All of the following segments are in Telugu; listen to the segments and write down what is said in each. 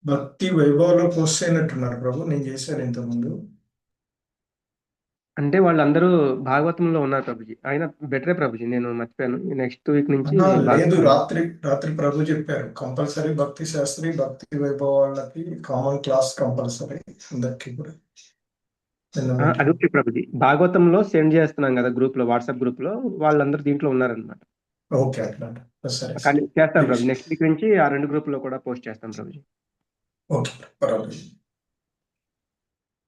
భక్తి వైభవంలో పోస్ట్ అయినట్టున్నారు ప్రభు. నేను చేశాను ఇంతకుముందు. అంటే వాళ్ళందరూ భాగవతంలో ఉన్నారు ప్రభుజీ. ఆయన బెటరే ప్రభుజీ, నేను మర్చిపోయాను. నెక్స్ట్ వీక్ నుంచి లేదు, రాత్రి ప్రభు చెప్పారు కంపల్సరీ భక్తి శాస్త్రి, భక్తి వైభవ వాళ్ళకి కామన్ క్లాస్ కంపల్సరీ అందరికి కూడా. అది ఓకే ప్రభుజీ. భాగవతంలో సెండ్ చేస్తున్నాం కదా గ్రూప్ లో, వాట్సాప్ గ్రూప్ లో, వాళ్ళందరూ దీంట్లో ఉన్నారనమాట. ఓకే, అట్లా సరే కానీ చేస్తాం ప్రభు, నెక్స్ట్ వీక్ నుంచి ఆ 2 గ్రూప్ లో కూడా పోస్ట్ చేస్తాం ప్రభుజీ. ఓకే, పర్వాలేదు.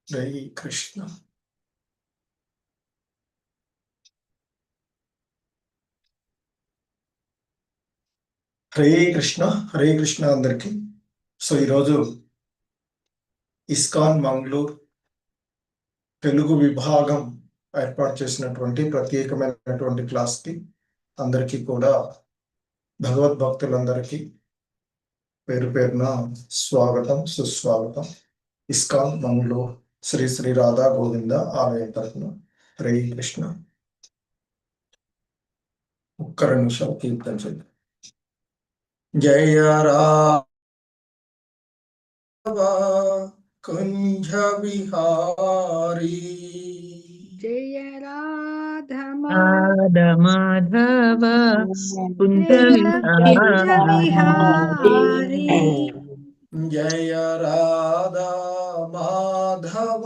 జై కృష్ణ. హరే కృష్ణ, హరే కృష్ణ అందరికి. సో ఈరోజు ఇస్కాన్ మంగళూరు తెలుగు విభాగం ఏర్పాటు చేసినటువంటి ప్రత్యేకమైనటువంటి క్లాస్కి అందరికీ కూడా భగవద్భక్తులందరికీ పేరు పేరున స్వాగతం, సుస్వాగతం. ఇస్కాన్ మంగళూరు శ్రీ శ్రీ రాధా గోవింద ఆలయం తరఫున హరే కృష్ణ. ఒక్క 2 నిమిషాలు కీర్తన చేద్దాం. జయ కుంజ విహారీ, జయ రాధా మాధవ కుంజ విహారీ, జయ రాధా మాధవ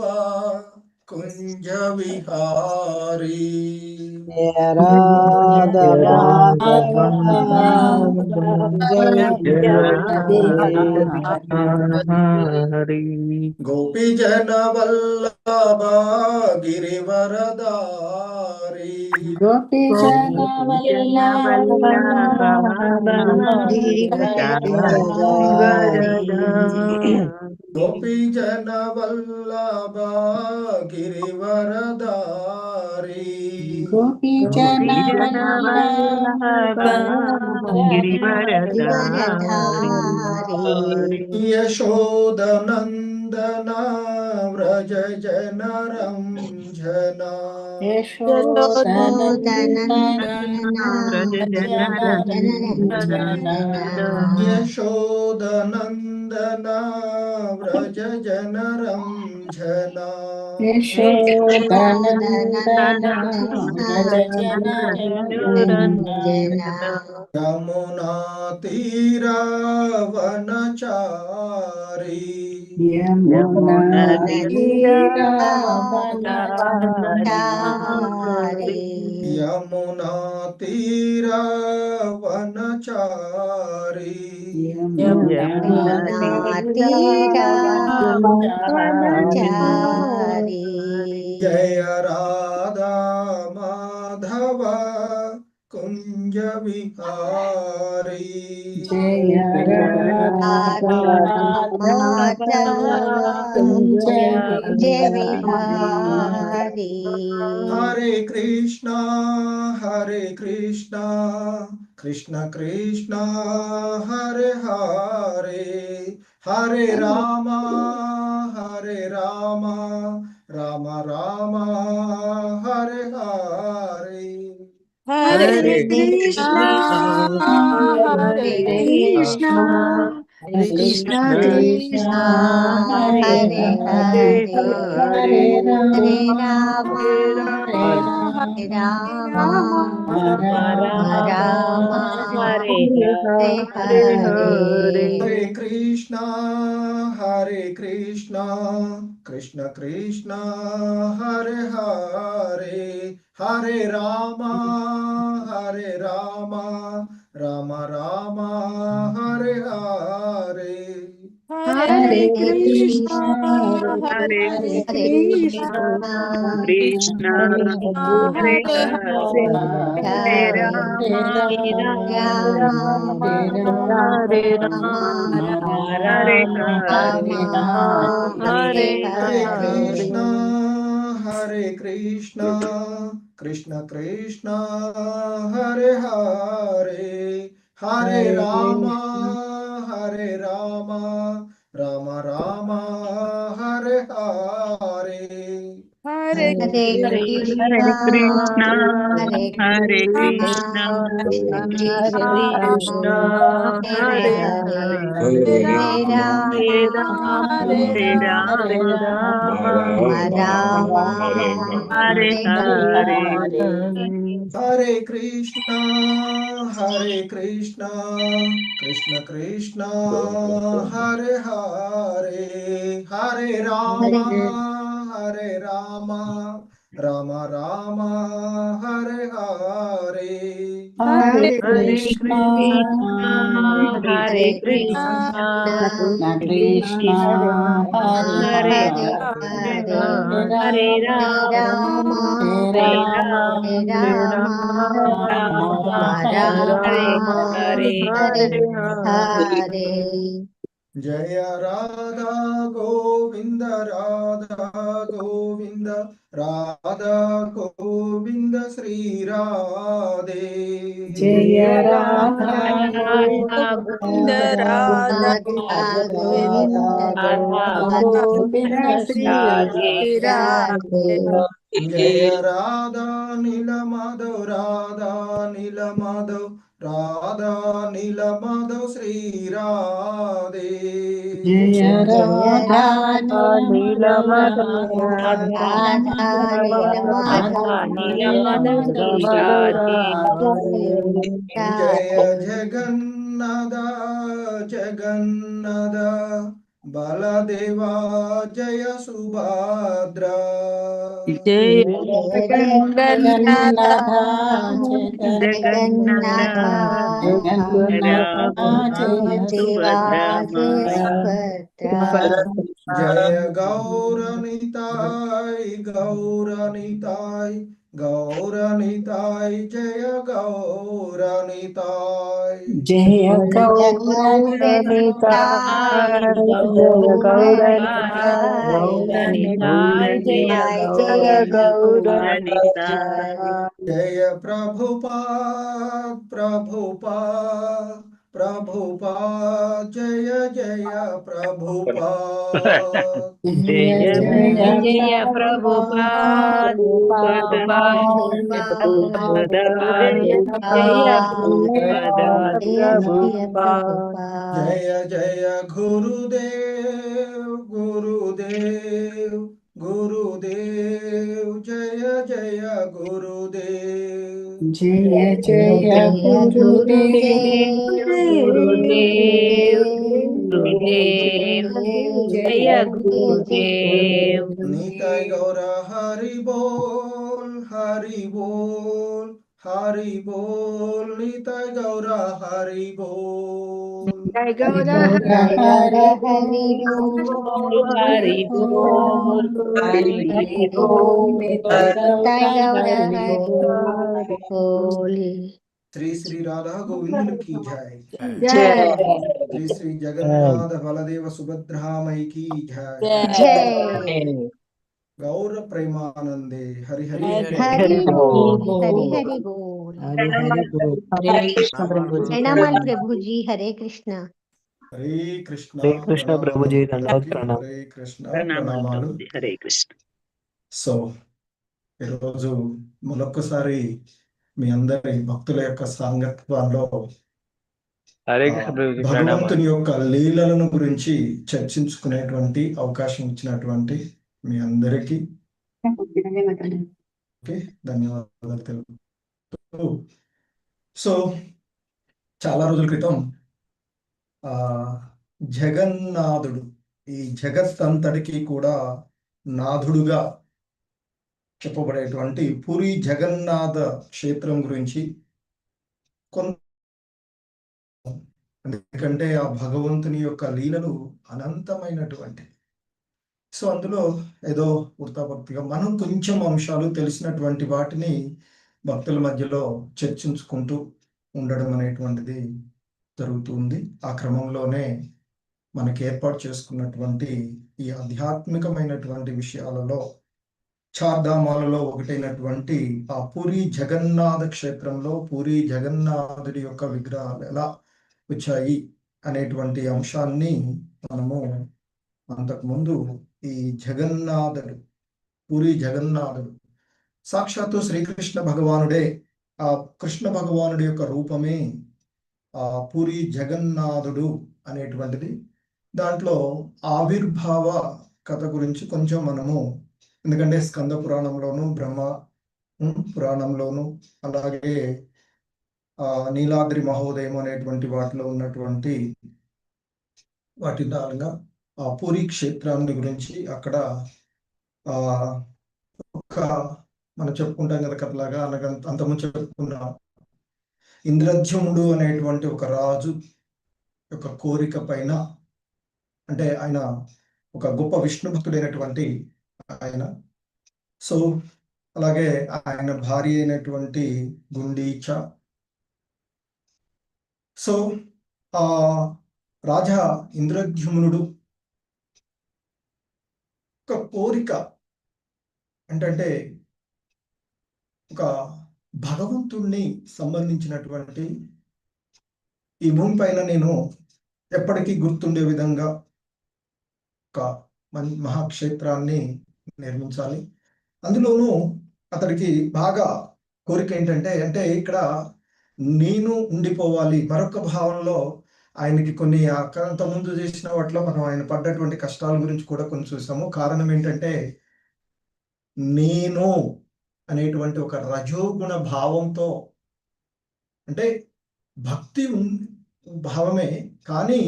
కుంజ విహారీ, జయ రాధా గోపీ జన వల్లభ గిరివరదారి, గోపీ జన గోపీ జన వల్లభ గిరివరదారి, గోపీ జన యశోదనందన వ్రజ జన రంజన, యశోదనందన వ్రజ జన రంజన, యమునా తీరా వనచారి, యమునా తీరా వనచారి, జయ రాధా మాధవ కుంజ విహారీ, జయ రాధా కుంజ Vihari. Hare Krishna, Hare Krishna, Krishna Krishna Hare Hare, Hare Rama, Hare Rama, Rama Rama Hare Hare, Hare Krishna Hare Krishna Krishna Krishna Hare Hare, Hare Rama Hare Rama Rama Hare Hare. Hare Krishna, Hare Krishna, Krishna Krishna Hare Hare, Hare Rama, Hare Rama, Rama Rama Hare Hare, Hare Krishna Hare Krishna Krishna Hare Hare, Hare Rama Hare Rama, Hare Hare, Hare Krishna, Hare Krishna, Krishna Krishna Hare Hare, Hare Rama, Hare Rama, Rama Rama Hare Hare, Hare Krishna, Hare Krishna, Hare Hare Krishna, Krishna, Krishna Krishna, Hare Hare Hare, Hare, Hare Rama, Hare Rama, Hare Rama, Rama Rama, Hare Hare Hare. Hare Krishna, Hare Krishna, Krishna Krishna, Hare Hare, Hare Rama, Hare Rama, Rama Rama, Hare Hare. Hare Hare Krishna, Krishna, Hare Hare Krishna, Krishna, Krishna, Hare Hare Hare Hare, Hare, Hare Hare Rama, Rama, Hare Hare Rama, Rama, Rama Rama Hare Hare Hare. Hare. जय Radha Govind Radha Govind Radha Govind Shri Radhe Jaya Radha Radha Govinda Radha Govinda Radha Radha Govinda Sri Sri Radhe. जय राधा नील माधव राधा नील माधव राधा नील Madhav Shri Radhe Jaya Radha Nilamadava Radha Radha Nilamadava Sri Radhe. जय जगन्नाथ जगन्नाथ बलदेवा जय Subhadra Jai Jagannatha Jagannatha Rama Jaya Subhadra जय गौरनिताय गौरनिताय गौरनिताय जय Gaur Nitai Jaya Gauranita Jaya Gauranita Gauranita Jaya Gauranita जय प्रभुपाद प्रभुपाद प्रभुपाद जय जय Prabhupada Jaya Jaya Prabhupada Prabhupada Jaya Prabhupada Prabhupada जय जय गुरुदेव गुरुदेव गुरुदेव जय जय गुरुदेव Jaya Jaya Gurudev Gurudev Gurudev Jaya Gurudev Nitai गौर हरि बोल हरि बोल हरि बोल निताय गौर हरि बोल Jai Gaura Hari Hari Hari Bol Hari Bol Nitai Gaura Hari Bol. Shri Shri Radha Govind की जय Jai श्री श्री जगन्नाथ बलदेव सुभद्रा मई की जय Jai गौर प्रेमानंदे Hari Hari Hari Bol Hari Hari Bol. Hari Bol. Hare Krishna Prabhuji प्रणामाल प्रभु जी. हरे कृष्ण. हरे कृष्ण ప్రభుజీ దండవత్ ప్రణామం हरे कृष्ण Pranamalu ప్రణామాలు Prabhuji Hare Krishna సో ఈరోజు మరొకసారి మీ అందరి భక్తుల యొక్క సాంగత్వంలో హరే కృష్ణ ప్రభుజీ ప్రణామాలు. భగవంతుని యొక్క లీలలను గురించి చర్చించుకునేటువంటి అవకాశం ఇచ్చినటువంటి మీ అందరికీ ధన్యవాదాలు తెలుపుతూ సో చాలా రోజుల క్రితం జగన్నాథుడు ఈ జగత్ అంతటికి కూడా నాథుడుగా చెప్పబడేటువంటి పూరి జగన్నాథ క్షేత్రం గురించి ఎందుకంటే ఆ భగవంతుని యొక్క లీలలు అనంతమైనటువంటి సో అందులో ఏదో వృత్తాపత్తిగా మనం కొంచెం అంశాలు తెలిసినటువంటి వాటిని భక్తుల మధ్యలో చర్చించుకుంటూ ఉండడం అనేటువంటిది జరుగుతుంది. ఆ క్రమంలోనే మనకి ఏర్పాటు చేసుకున్నటువంటి ఈ ఆధ్యాత్మికమైనటువంటి విషయాలలో చార్ధామాలలో ఒకటైనటువంటి ఆ పూరి జగన్నాథ క్షేత్రంలో పూరి జగన్నాథుడి యొక్క విగ్రహాలు ఎలా వచ్చాయి అనేటువంటి అంశాన్ని మనము అంతకుముందు ఈ జగన్నాథుడు పూరి జగన్నాథుడు సాక్షాత్తు శ్రీకృష్ణ భగవానుడే. ఆ కృష్ణ భగవానుడి యొక్క రూపమే ఆ పూరి జగన్నాథుడు అనేటువంటిది. దాంట్లో ఆవిర్భావ కథ గురించి కొంచెం మనము, ఎందుకంటే స్కంద పురాణంలోను బ్రహ్మ పురాణంలోను అలాగే నీలాద్రి మహోదయం అనేటువంటి వాటిలో ఉన్నటువంటి వాటి దానిగా ఆ పూరి క్షేత్రాన్ని గురించి అక్కడ ఒక మనం చెప్పుకుంటాం కదా కథలాగా, అనగా అంతకుముందు చెప్పుకున్నాం. ఇంద్రద్యుమ్నుడు అనేటువంటి ఒక రాజు యొక్క కోరిక పైన, అంటే ఆయన ఒక గొప్ప విష్ణు భక్తుడైనటువంటి ఆయన. సో అలాగే ఆయన భార్య అయినటువంటి గుండీచ. సో ఆ రాజా ఇంద్రద్యుమ్నుడు ఒక కోరిక ఏంటంటే ఒక భగవంతుణ్ణి సంబంధించినటువంటి ఈ భూమి పైన నేను ఎప్పటికీ గుర్తుండే విధంగా ఒక మహాక్షేత్రాన్ని నిర్మించాలి. అందులోనూ అతడికి బాగా కోరిక ఏంటంటే, అంటే ఇక్కడ నేను ఉండిపోవాలి. మరొక భావనలో ఆయనకి కొన్ని అంతకుముందు చేసిన వాటిలో మనం ఆయన పడ్డటువంటి కష్టాల గురించి కూడా కొన్ని చూసాము. కారణం ఏంటంటే నేను అనేటువంటి ఒక రజోగుణ భావంతో, అంటే భక్తి భావమే కానీ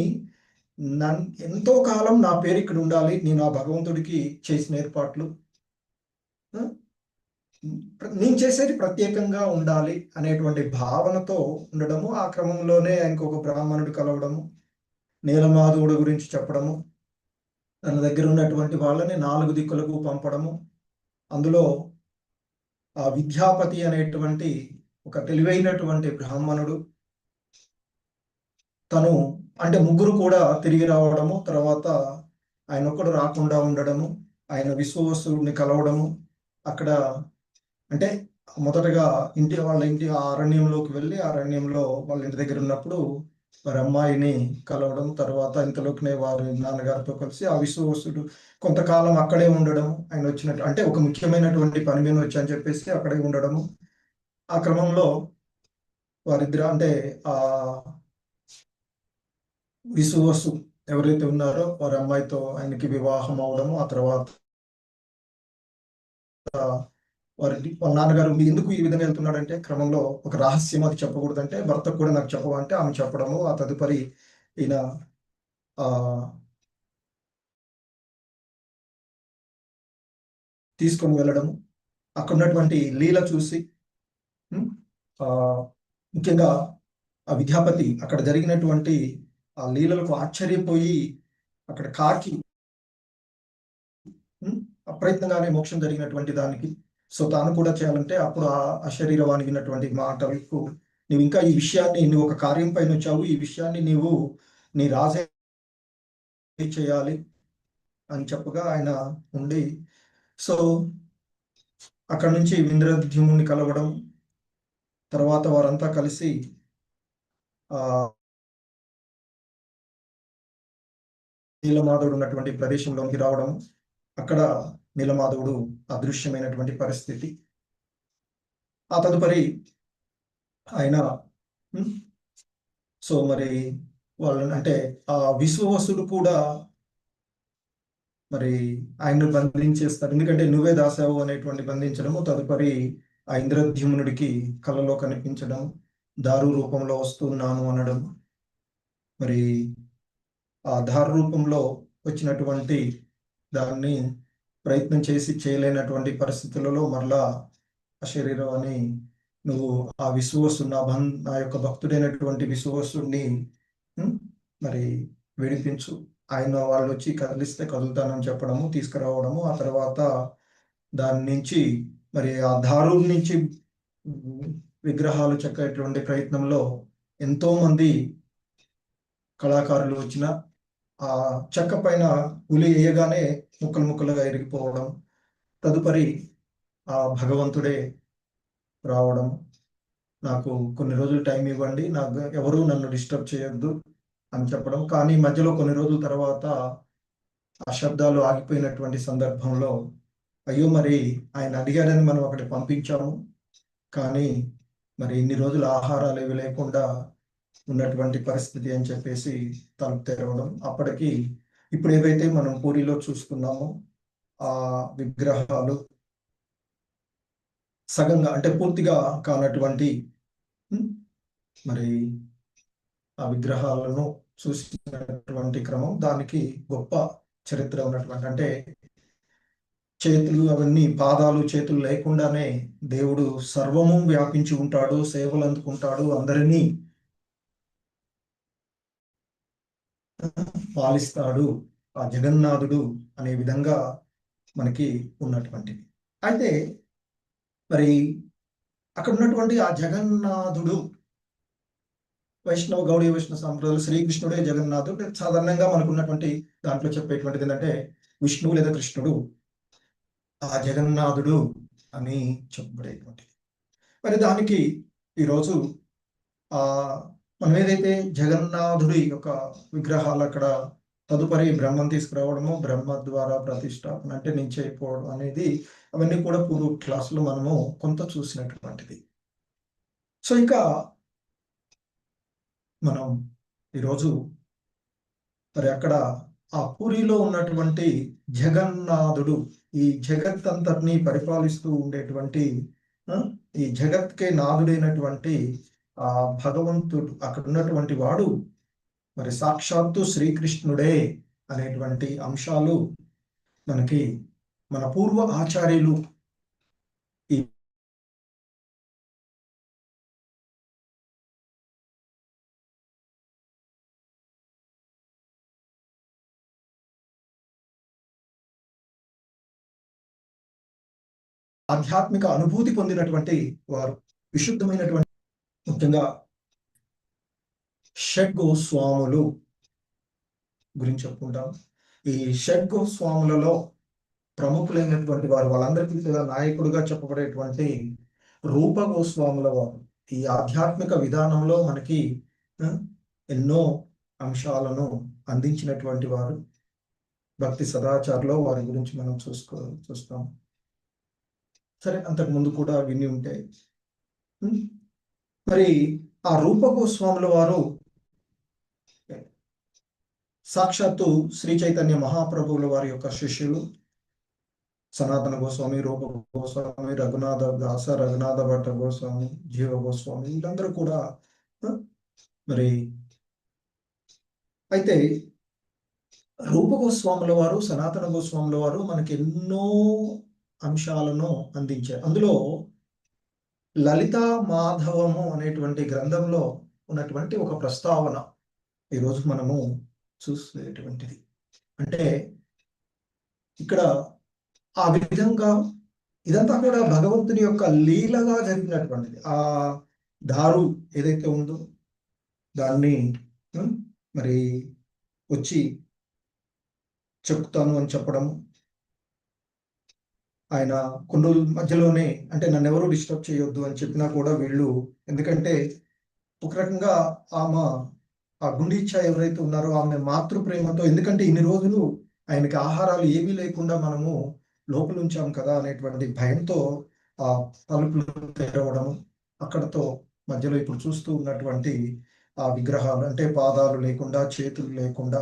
ఎంతో కాలం నా పేరు ఇక్కడ ఉండాలి, నేను ఆ భగవంతుడికి చేసిన ఏర్పాట్లు, నేను చేసేది ప్రత్యేకంగా ఉండాలి అనేటువంటి భావనతో ఉండడము. ఆ క్రమంలోనే ఆయనకు ఒక బ్రాహ్మణుడు కలవడము, నీలమాధవుడు గురించి చెప్పడము, తన దగ్గర ఉన్నటువంటి వాళ్ళని 4 దిక్కులకు పంపడము. అందులో ఆ విద్యాపతి అనేటువంటి ఒక తెలివైనటువంటి బ్రాహ్మణుడు, తను అంటే ముగ్గురు కూడా తిరిగి రావడము, తర్వాత ఆయన ఒక్కడు రాకుండా ఉండడము, ఆయన విశ్వవసుని కలవడము. అక్కడ అంటే మొదటగా వాళ్ళ ఇంటి అరణ్యంలోకి వెళ్ళి అరణ్యంలో వాళ్ళ ఇంటి దగ్గర ఉన్నప్పుడు వారి అమ్మాయిని కలవడం, తర్వాత ఇంతలోకినే వారి నాన్నగారితో కలిసి ఆ విశ్వవసుడు కొంతకాలం అక్కడే ఉండడము. ఆయన వచ్చినట్టు అంటే ఒక ముఖ్యమైనటువంటి పని మీద వచ్చని చెప్పేసి అక్కడే ఉండడము. ఆ క్రమంలో వారిద్దరు అంటే ఆ విశ్వవసు ఎవరైతే ఉన్నారో వారి అమ్మాయితో ఆయనకి వివాహం అవడము. ఆ తర్వాత వాళ్ళ నాన్నగారు ఎందుకు ఈ విధంగా వెళ్తున్నాడంటే క్రమంలో ఒక రహస్యం, అది చెప్పకూడదంటే భర్తకు కూడా నాకు చెప్పవు అంటే ఆమె చెప్పడము. ఆ తదుపరి ఈయన తీసుకొని వెళ్ళడము, అక్కడ ఉన్నటువంటి లీల చూసి ముఖ్యంగా ఆ విద్యాపతి అక్కడ జరిగినటువంటి ఆ లీలలకు ఆశ్చర్యపోయి అక్కడ కాకి అప్రయత్నంగానే మోక్షం జరిగినటువంటి దానికి సో తాను కూడా చేయాలంటే అప్పుడు ఆ శరీరవాణి విన్నటువంటి మాటలకు, నువ్వు ఇంకా ఈ విషయాన్ని, నువ్వు ఒక కార్యం పైన వచ్చావు, ఈ విషయాన్ని నీవు నీ రాజే చేయాలి అని చెప్పగా ఆయన ఉండి, సో అక్కడ నుంచి ఇంద్రద్యుమ్నుని కలవడం, తర్వాత వారంతా కలిసి నీలమాధవుడు ఉన్నటువంటి ప్రదేశంలోకి రావడం, అక్కడ నీలమాధవుడు అదృశ్యమైనటువంటి పరిస్థితి. ఆ తదుపరి ఆయన సో మరి వాళ్ళని అంటే ఆ విశ్వవసుడు కూడా మరి ఆయన్ను బంధించేస్తారు, ఎందుకంటే నువ్వే దాసావు అనేటువంటి బంధించడము. తదుపరి ఆ ఇంద్రద్యుమ్నుడికి కలలో కనిపించడం, దారు రూపంలో వస్తున్నాను అనడం. మరి ఆ దారు రూపంలో వచ్చినటువంటి దాన్ని ప్రయత్నం చేసి చేయలేనటువంటి పరిస్థితులలో మరలా ఆ శరీరాన్ని నువ్వు ఆ విశ్వసు నా యొక్క భక్తుడైనటువంటి విశ్వసుని మరి విడిపించు, ఆయన వాళ్ళు వచ్చి కదిలిస్తే కదులుతానని చెప్పడము, తీసుకురావడము. ఆ తర్వాత దాని నుంచి మరి ఆ దారు నుంచి విగ్రహాలు చెక్కేటువంటి ప్రయత్నంలో ఎంతో మంది కళాకారులు వచ్చిన ఆ చెక్క పైన ఉలి వేయగానే ముక్కలు ముక్కలుగా ఎరిగిపోవడం. తదుపరి ఆ భగవంతుడే రావడం, నాకు కొన్ని రోజులు టైం ఇవ్వండి, నాకు ఎవరు నన్ను డిస్టర్బ్ చేయొద్దు అని చెప్పడం. కానీ మధ్యలో కొన్ని రోజుల తర్వాత ఆ శబ్దాలు ఆగిపోయినటువంటి సందర్భంలో అయ్యో మరి ఆయన అడిగాడని మనం అక్కడికి పంపించాము, కానీ మరి ఇన్ని రోజులు ఆహారాలు ఏవి లేకుండా ఉన్నటువంటి పరిస్థితి అని చెప్పేసి తలుపు తెరవడం. అప్పటికి ఇప్పుడు ఏవైతే మనం పూరిలో చూస్తున్నామో ఆ విగ్రహాలు సగంగా అంటే పూర్తిగా కానటువంటి మరి ఆ విగ్రహాలను చూసినటువంటి క్రమం, దానికి గొప్ప చరిత్ర ఉన్నటువంటి, అంటే చేతులు అవన్నీ పాదాలు చేతులు లేకుండానే దేవుడు సర్వము వ్యాపించి ఉంటాడు, సేవలు అందుకుంటాడు, అందరినీ పాలిస్తాడు ఆ జగన్నాథుడు అనే విధంగా మనకి ఉన్నటువంటిది. అయితే మరి అక్కడ ఉన్నటువంటి ఆ జగన్నాథుడు వైష్ణవ గౌడీ వైష్ణవ సంప్రదాయాలు శ్రీకృష్ణుడే జగన్నాథుడు. సాధారణంగా మనకు ఉన్నటువంటి దాంట్లో చెప్పేటువంటిది ఏంటంటే విష్ణువు లేదా కృష్ణుడు ఆ జగన్నాథుడు అని చెప్పబడేటువంటిది. మరి దానికి ఈరోజు ఆ మనం ఏదైతే జగన్నాథుడి యొక్క విగ్రహాలు అక్కడ తదుపరి బ్రహ్మం తీసుకురావడము, బ్రహ్మ ద్వారా ప్రతిష్టాపన అంటే నిశ్చయిపోవడం అనేది, అవన్నీ కూడా పూర్వ క్లాసులో మనము కొంత చూసినటువంటిది. సో ఇక మనం ఈరోజు మరి అక్కడ ఆ పూరిలో ఉన్నటువంటి జగన్నాథుడు, ఈ జగత్ అంతటిని పరిపాలిస్తూ ఉండేటువంటి ఈ జగత్కే నాథుడైనటువంటి ఆ భగవంతుడు అక్కడ ఉన్నటువంటి వాడు మరి సాక్షాత్తు శ్రీకృష్ణుడే అనేటువంటి అంశాలు మనకి మన పూర్వ ఆచార్యులు ఈ ఆధ్యాత్మిక అనుభూతి పొందినటువంటి వారు, విశుద్ధమైనటువంటి, ముఖ్యంగా షడ్గోస్వాములు గురించి చెప్పుకుంటాం. ఈ షడ్గోస్వాములలో ప్రముఖులైనటువంటి వారు, వాళ్ళందరికీ కూడా నాయకుడుగా చెప్పబడేటువంటి రూప గోస్వాముల వారు ఈ ఆధ్యాత్మిక విధానంలో మనకి ఎన్నో అంశాలను అందించినటువంటి వారు. భక్తి సదాచారంలో వారి గురించి మనం చూస్తాం. సరే, అంతకు ముందు కూడా విని ఉంటాయి. మరి ఆ రూప గోస్వాముల వారు సాక్షాత్తు శ్రీ చైతన్య మహాప్రభువుల వారి యొక్క శిష్యులు. సనాతన గోస్వామి, రూప గోస్వామి, రఘునాథ దాస, రఘునాథ భట్ట గోస్వామి, జీవ గోస్వామి, వీళ్ళందరూ కూడా మరి అయితే రూప గోస్వాముల వారు, సనాతన గోస్వాముల వారు మనకి ఎన్నో అంశాలను అందించారు. అందులో లలితా మాధవము అనేటువంటి గ్రంథంలో ఉన్నటువంటి ఒక ప్రస్తావన ఈరోజు మనము చూసేటువంటిది. అంటే ఇక్కడ ఆ విధంగా ఇదంతా కూడా భగవంతుని యొక్క లీలగా జరిగినటువంటిది. ఆ దారు ఏదైతే ఉందో దాన్ని మరి వచ్చి చెప్తాను అని చెప్పడము, ఆయన కొన్ని రోజుల మధ్యలోనే, అంటే నన్ను ఎవరు డిస్టర్బ్ చేయొద్దు అని చెప్పినా కూడా వీళ్ళు, ఎందుకంటే ఒక రకంగా ఆమె ఆ గుండీచ్చ ఎవరైతే ఉన్నారో ఆమె మాతృ ప్రేమతో, ఎందుకంటే ఇన్ని రోజులు ఆయనకి ఆహారాలు ఏమీ లేకుండా మనము లోపల ఉంచాం కదా అనేటువంటి భయంతో ఆ తలుపులు తెరవడం, అక్కడతో మధ్యలో ఇప్పుడు చూస్తూ ఉన్నటువంటి ఆ విగ్రహాలు, అంటే పాదాలు లేకుండా చేతులు లేకుండా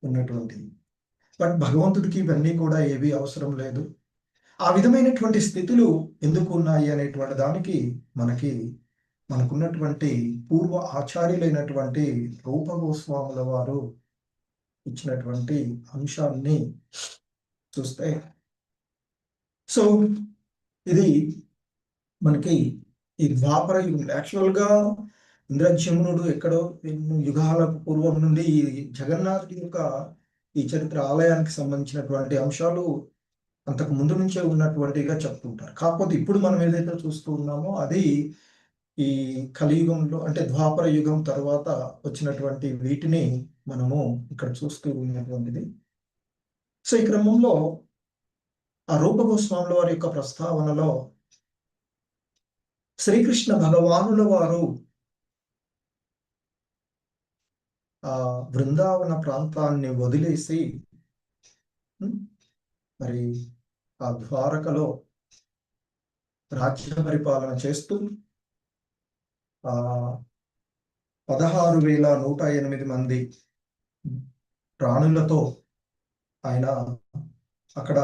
ఉన్నటువంటివి. బట్ భగవంతుడికి ఇవన్నీ కూడా ఏవి అవసరం లేదు. ఆ విధమైనటువంటి స్థితులు ఎందుకు ఉన్నాయి అనేటువంటి దానికి మనకున్నటువంటి పూర్వ ఆచార్యులైనటువంటి రూప గోస్వాముల వారు ఇచ్చినటువంటి అంశాన్ని చూస్తే, సో ఇది మనకి ఈ ద్వాపర యుగం, యాక్చువల్గా ఇంద్రజమునుడు ఎక్కడో ఎన్నో యుగాల పూర్వం నుండి ఈ జగన్నాథుడి యొక్క ఈ చరిత్ర, ఆలయానికి సంబంధించినటువంటి అంశాలు అంతకు ముందు నుంచే ఉన్నటువంటిగా చెప్తుంటారు. కాకపోతే ఇప్పుడు మనం ఏదైతే చూస్తూ ఉన్నామో అది ఈ కలియుగంలో, అంటే ద్వాపర యుగం తర్వాత వచ్చినటువంటి వీటిని మనము ఇక్కడ చూస్తూ ఉన్నటువంటిది. సో ఈ క్రమంలో ఆ రూప గోస్వాముల వారి యొక్క ప్రస్తావనలో శ్రీకృష్ణ భగవానుల వారు ఆ బృందావన ప్రాంతాన్ని వదిలేసి మరి ఆ ద్వారకలో రాజ్య పరిపాలన చేస్తూ ఆ 16,108 మంది ప్రాణులతో ఆయన అక్కడ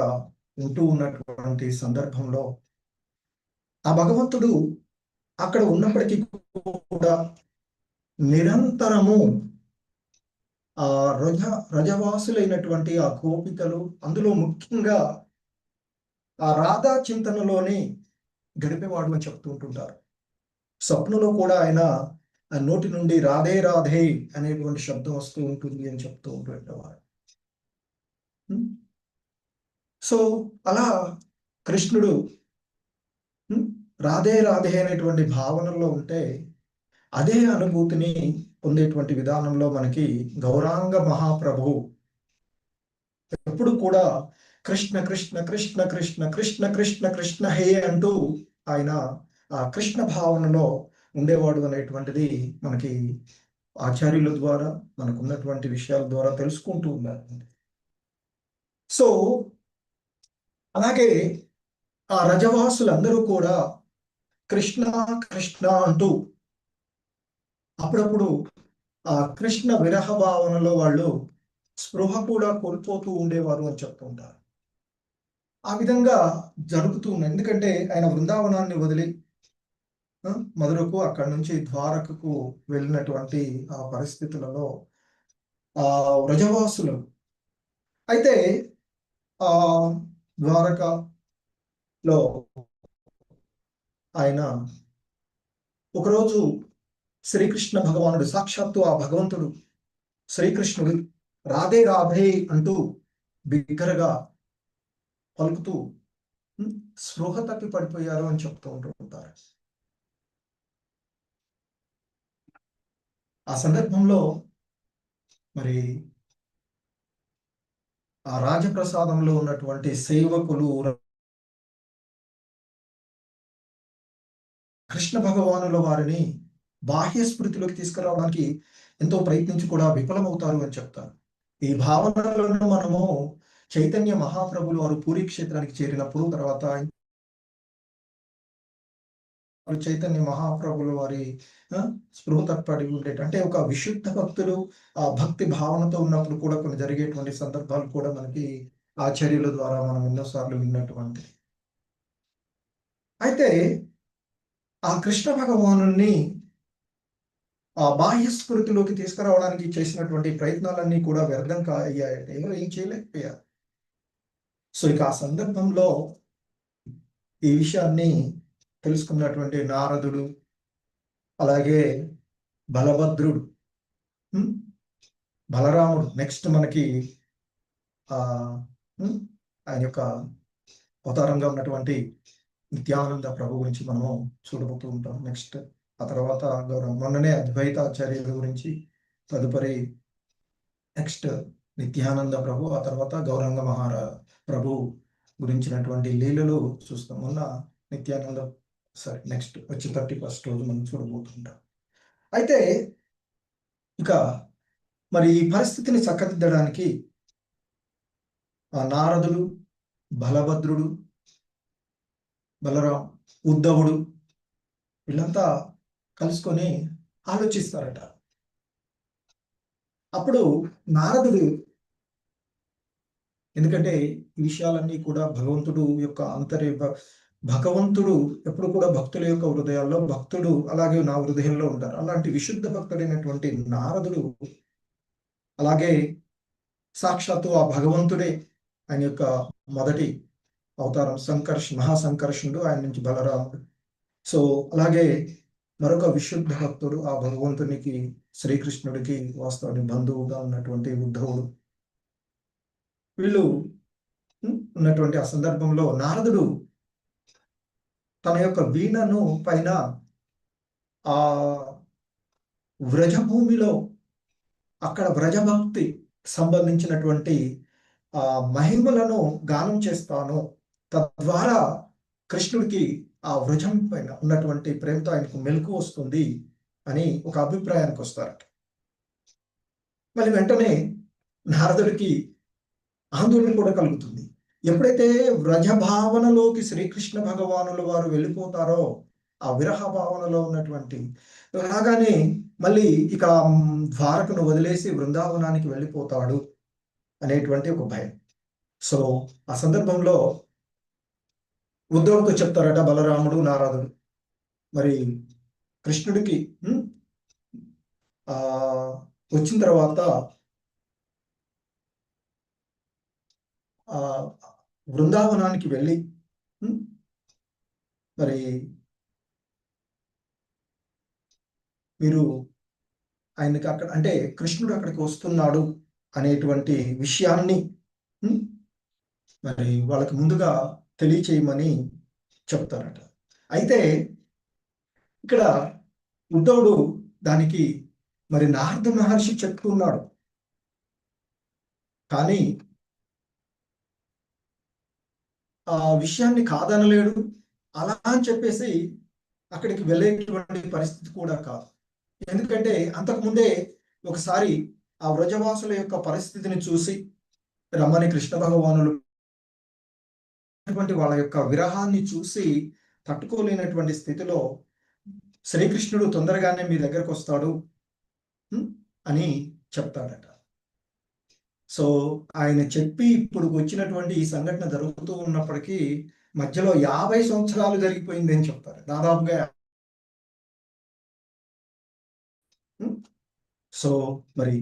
ఉంటూ ఉన్నటువంటి సందర్భంలో ఆ భగవంతుడు అక్కడ ఉన్నప్పటికీ కూడా నిరంతరము ఆ రజవాసులైనటువంటి ఆ గోపికలు, అందులో ముఖ్యంగా ఆ రాధా చింతనలోనే గడిపేవాడు అని చెప్తూ ఉంటుంటారు. స్వప్నలో కూడా ఆయన నోటి నుండి రాధే రాధే అనేటువంటి శబ్దం వస్తూ ఉంటుంది అని చెప్తూ ఉంటుండేవారు. సో అలా కృష్ణుడు రాధే రాధే అనేటువంటి భావనలో ఉంటే అదే అనుభూతిని పొందేటువంటి విధానంలో మనకి గౌరాంగ మహాప్రభు ఎప్పుడు కూడా కృష్ణ కృష్ణ కృష్ణ కృష్ణ కృష్ణ కృష్ణ కృష్ణ హే అంటూ ఆయన ఆ కృష్ణ భావనలో ఉండేవాడు అనేటువంటిది మనకి ఆచార్యుల ద్వారా మనకున్నటువంటి విషయాల ద్వారా తెలుసుకుంటూ ఉన్నారు. సో అలాగే ఆ రజవాసులందరూ కూడా కృష్ణ కృష్ణ అంటూ అప్పుడప్పుడు ఆ కృష్ణ విరహ భావనలో వాళ్ళు స్పృహ కూడా కోల్పోతూ ఉండేవారు అని చెప్తూ ఉంటారు. ఆ విధంగా జరుగుతూ ఉంది. ఎందుకంటే ఆయన బృందావనాన్ని వదిలి మధురకు అక్కడి నుంచి ద్వారకకు వెళ్ళినటువంటి ఆ పరిస్థితులలో ఆ వ్రజవాసులు అయితే ఆ ద్వారకలో ఆయన ఒకరోజు శ్రీకృష్ణ భగవానుడు, సాక్షాత్తు ఆ భగవంతుడు శ్రీకృష్ణుడు రాధే రాధే అంటూ బిగ్గరగా పలుకుతూ స్పృహ తప్పి పడిపోయారు అని చెప్తూ ఉంటారు. ఆ సందర్భంలో మరి ఆ రాజప్రసాదంలో ఉన్నటువంటి సేవకులు కృష్ణ భగవానుల వారిని బాహ్య స్మృతిలోకి తీసుకురావడానికి ఎంతో ప్రయత్నించి కూడా విఫలమవుతారు అని చెప్తారు. ఈ భావనలను మనము చైతన్య మహాప్రభులు వారు పూరీ క్షేత్రానికి చేరినప్పుడు, తర్వాత చైతన్య మహాప్రభులు వారి స్పృహ తప్పడి ఉండేట అంటే ఒక విశుద్ధ భక్తులు ఆ భక్తి భావనతో ఉన్నప్పుడు కూడా కొన్ని జరిగేటువంటి సందర్భాలు కూడా మనకి ఆచార్యుల ద్వారా మనం ఎన్నోసార్లు విన్నటువంటి. అయితే ఆ కృష్ణ భగవానుని ఆ బాహ్య స్మృతిలోకి తీసుకురావడానికి చేసినటువంటి ప్రయత్నాలన్నీ కూడా వ్యర్థం అయ్యాయంటే ఎవరు ఏం చేయలేకపోయారు. సో ఇక ఆ సందర్భంలో ఈ విషయాన్ని తెలుసుకున్నటువంటి నారదుడు, అలాగే బలభద్రుడు, బలరాముడు, నెక్స్ట్ మనకి ఆయన యొక్క అవతారంగా ఉన్నటువంటి నిత్యానంద ప్రభు గురించి మనము చూడబోతూ ఉంటాం. నెక్స్ట్ ఆ తర్వాత మొన్ననే అద్వైతాచార్యుల గురించి, తదుపరి నెక్స్ట్ నిత్యానంద ప్రభు, ఆ తర్వాత గౌరంగ ప్రభు గురించినటువంటి లీలలు చూస్తాం. మొన్న నిత్యానంద నెక్స్ట్ వచ్చి 31st రోజు మనం చూడబోతుంటాం. అయితే ఇక మరి ఈ పరిస్థితిని చక్కదిద్దడానికి ఆ నారదుడు, బలభద్రుడు, బలరాం, ఉద్ధవుడు వీళ్ళంతా కలుసుకొని ఆలోచిస్తారట. అప్పుడు నారదుడు, ఎందుకంటే ఈ విషయాలన్నీ కూడా భగవంతుడు యొక్క భగవంతుడు ఎప్పుడు కూడా భక్తుల యొక్క హృదయాల్లో, భక్తుడు అలాగే నా హృదయంలో ఉంటారు. అలాంటి విశుద్ధ భక్తుడైనటువంటి నారదుడు, అలాగే సాక్షాత్తు ఆ భగవంతుడే ఆయన యొక్క మొదటి అవతారం మహాసంకర్షణుడు, ఆయన నుంచి బలరాముడు. సో అలాగే మరొక విశుద్ధ భక్తుడు ఆ భగవంతునికి, శ్రీకృష్ణుడికి వాస్తవానికి బంధువుగా ఉన్నటువంటి ఉద్ధవుడు, వీళ్ళు ఉన్నటువంటి ఆ సందర్భంలో నారదుడు తన యొక్క వీణను పైన ఆ వ్రజభూమిలో అక్కడ వ్రజభక్తి సంబంధించినటువంటి ఆ మహిమలను గానం చేస్తాను, తద్వారా కృష్ణుడికి ఆ వ్రజం పైన ఉన్నటువంటి ప్రేమతో ఆయనకు మెలకు వస్తుంది అని ఒక అభిప్రాయానికి వస్తారు. మళ్ళీ వెంటనే నారదుడికి ఆందోళన కూడా కలుగుతుంది. ఎప్పుడైతే వ్రజ భావనలోకి శ్రీకృష్ణ భగవానుల వారు వెళ్ళిపోతారో, ఆ విరహ భావనలో ఉన్నటువంటి రాగానే మళ్ళీ ఇక ద్వారకను వదిలేసి బృందావనానికి వెళ్ళిపోతాడు అనేటువంటి ఒక భయం. సో ఆ సందర్భంలో ఉద్ధవుడితో చెప్తారట బలరాముడు నారదుడు, మరి కృష్ణుడికి వచ్చిన తర్వాత బృందావనానికి వెళ్ళి మరి మీరు ఆయనకి అక్కడ అంటే కృష్ణుడు అక్కడికి వస్తున్నాడు అనేటువంటి విషయాన్ని మరి వాళ్ళకి ముందుగా తెలియచేయమని చెప్తారట. అయితే ఇక్కడ ఉద్ధవుడు దానికి మరి నారద మహర్షి చెప్తున్నాడు, కానీ ఆ విషయాన్ని కాదనలేడు. అలా అని చెప్పేసి అక్కడికి వెళ్ళేటువంటి పరిస్థితి కూడా కాదు. ఎందుకంటే అంతకుముందే ఒకసారి ఆ వ్రజవాసుల యొక్క పరిస్థితిని చూసి రమ్మని కృష్ణ భగవానులు వాళ్ళ యొక్క విరహాన్ని చూసి తట్టుకోలేనటువంటి స్థితిలో శ్రీకృష్ణుడు తొందరగానే మీ దగ్గరకు వస్తాడు అని చెప్తాడట. సో ఆయన చెప్పి ఇప్పుడు వచ్చినటువంటి ఈ సంఘటన జరుగుతూ ఉన్నప్పటికీ మధ్యలో 50 సంవత్సరాలు జరిగిపోయింది అని చెప్తారు దాదాపుగా. సో మరి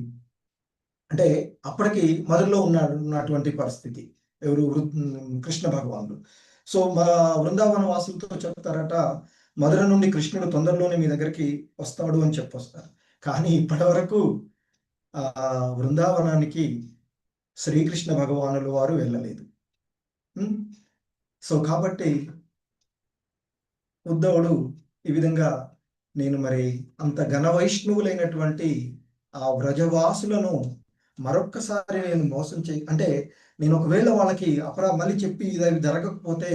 అంటే అప్పటికి మధురలో ఉన్నటువంటి పరిస్థితి ఎవరు కృష్ణ భగవానుడు. సో మా బృందావన వాసులతో చెప్తారట, మధుర నుండి కృష్ణుడు తొందరలోనే మీ దగ్గరికి వస్తాడు అని చెప్పొస్తారు. కానీ ఇప్పటి వరకు బృందావనానికి శ్రీకృష్ణ భగవానులు వారు వెళ్ళలేదు. సో కాబట్టి ఉద్ధవుడు ఈ విధంగా నేను మరి అంత ఘన వైష్ణవులైనటువంటి ఆ వ్రజవాసులను మరొక్కసారి నేను మోసం అంటే నేను ఒకవేళ వాళ్ళకి మళ్ళీ చెప్పి ఇది జరగకపోతే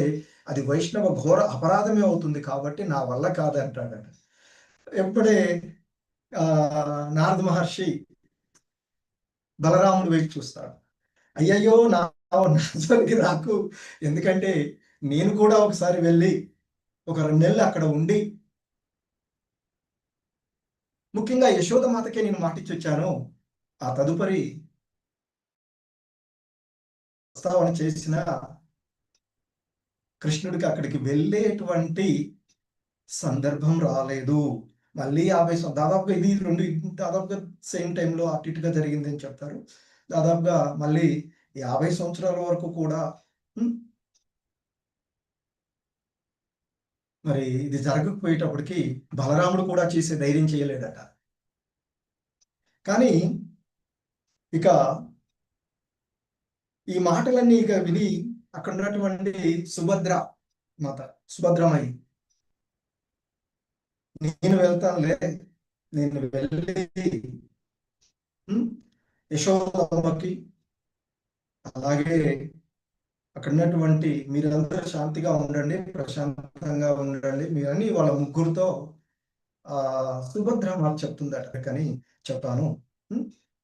అది వైష్ణవ ఘోర అపరాధమే అవుతుంది, కాబట్టి నా వల్ల కాదంటాడు. ఎప్పుడే నారద మహర్షి బలరాముడు వైపు చూస్తాడు, అయ్యయ్యో నా జోలికి రాకు, ఎందుకంటే నేను కూడా ఒకసారి వెళ్ళి ఒక 2 నెలలు అక్కడ ఉండి ముఖ్యంగా యశోదమాతకే నేను మాటిచ్చి వచ్చాను. ఆ తదుపరి ప్రస్తావన చేసిన కృష్ణుడికి అక్కడికి వెళ్ళేటువంటి సందర్భం రాలేదు. మళ్ళీ 50 దాదాపుగా ఇది దాదాపుగా సేమ్ టైంలో అటు ఇటుగా జరిగింది అని చెప్తారు. దాదాపుగా మళ్ళీ 50 సంవత్సరాల వరకు కూడా మరి ఇది జరగకపోయేటప్పటికి బలరాముడు కూడా చేసే ధైర్యం చేయలేదట. కానీ ఇక ఈ మాటలన్నీ ఇక విని అక్కడ ఉన్నటువంటి సుభద్రమయ్యి, నేను వెళ్తానులే, నేను వెళ్ళి యశోదమ్మకి అలాగే అక్కడ ఉన్నటువంటి మీరందరూ శాంతిగా ఉండండి, ప్రశాంతంగా ఉండండి మీరని వాళ్ళ ముగ్గురుతో సుభద్రమ్మ చెప్తుందట. కానీ చెప్తాను,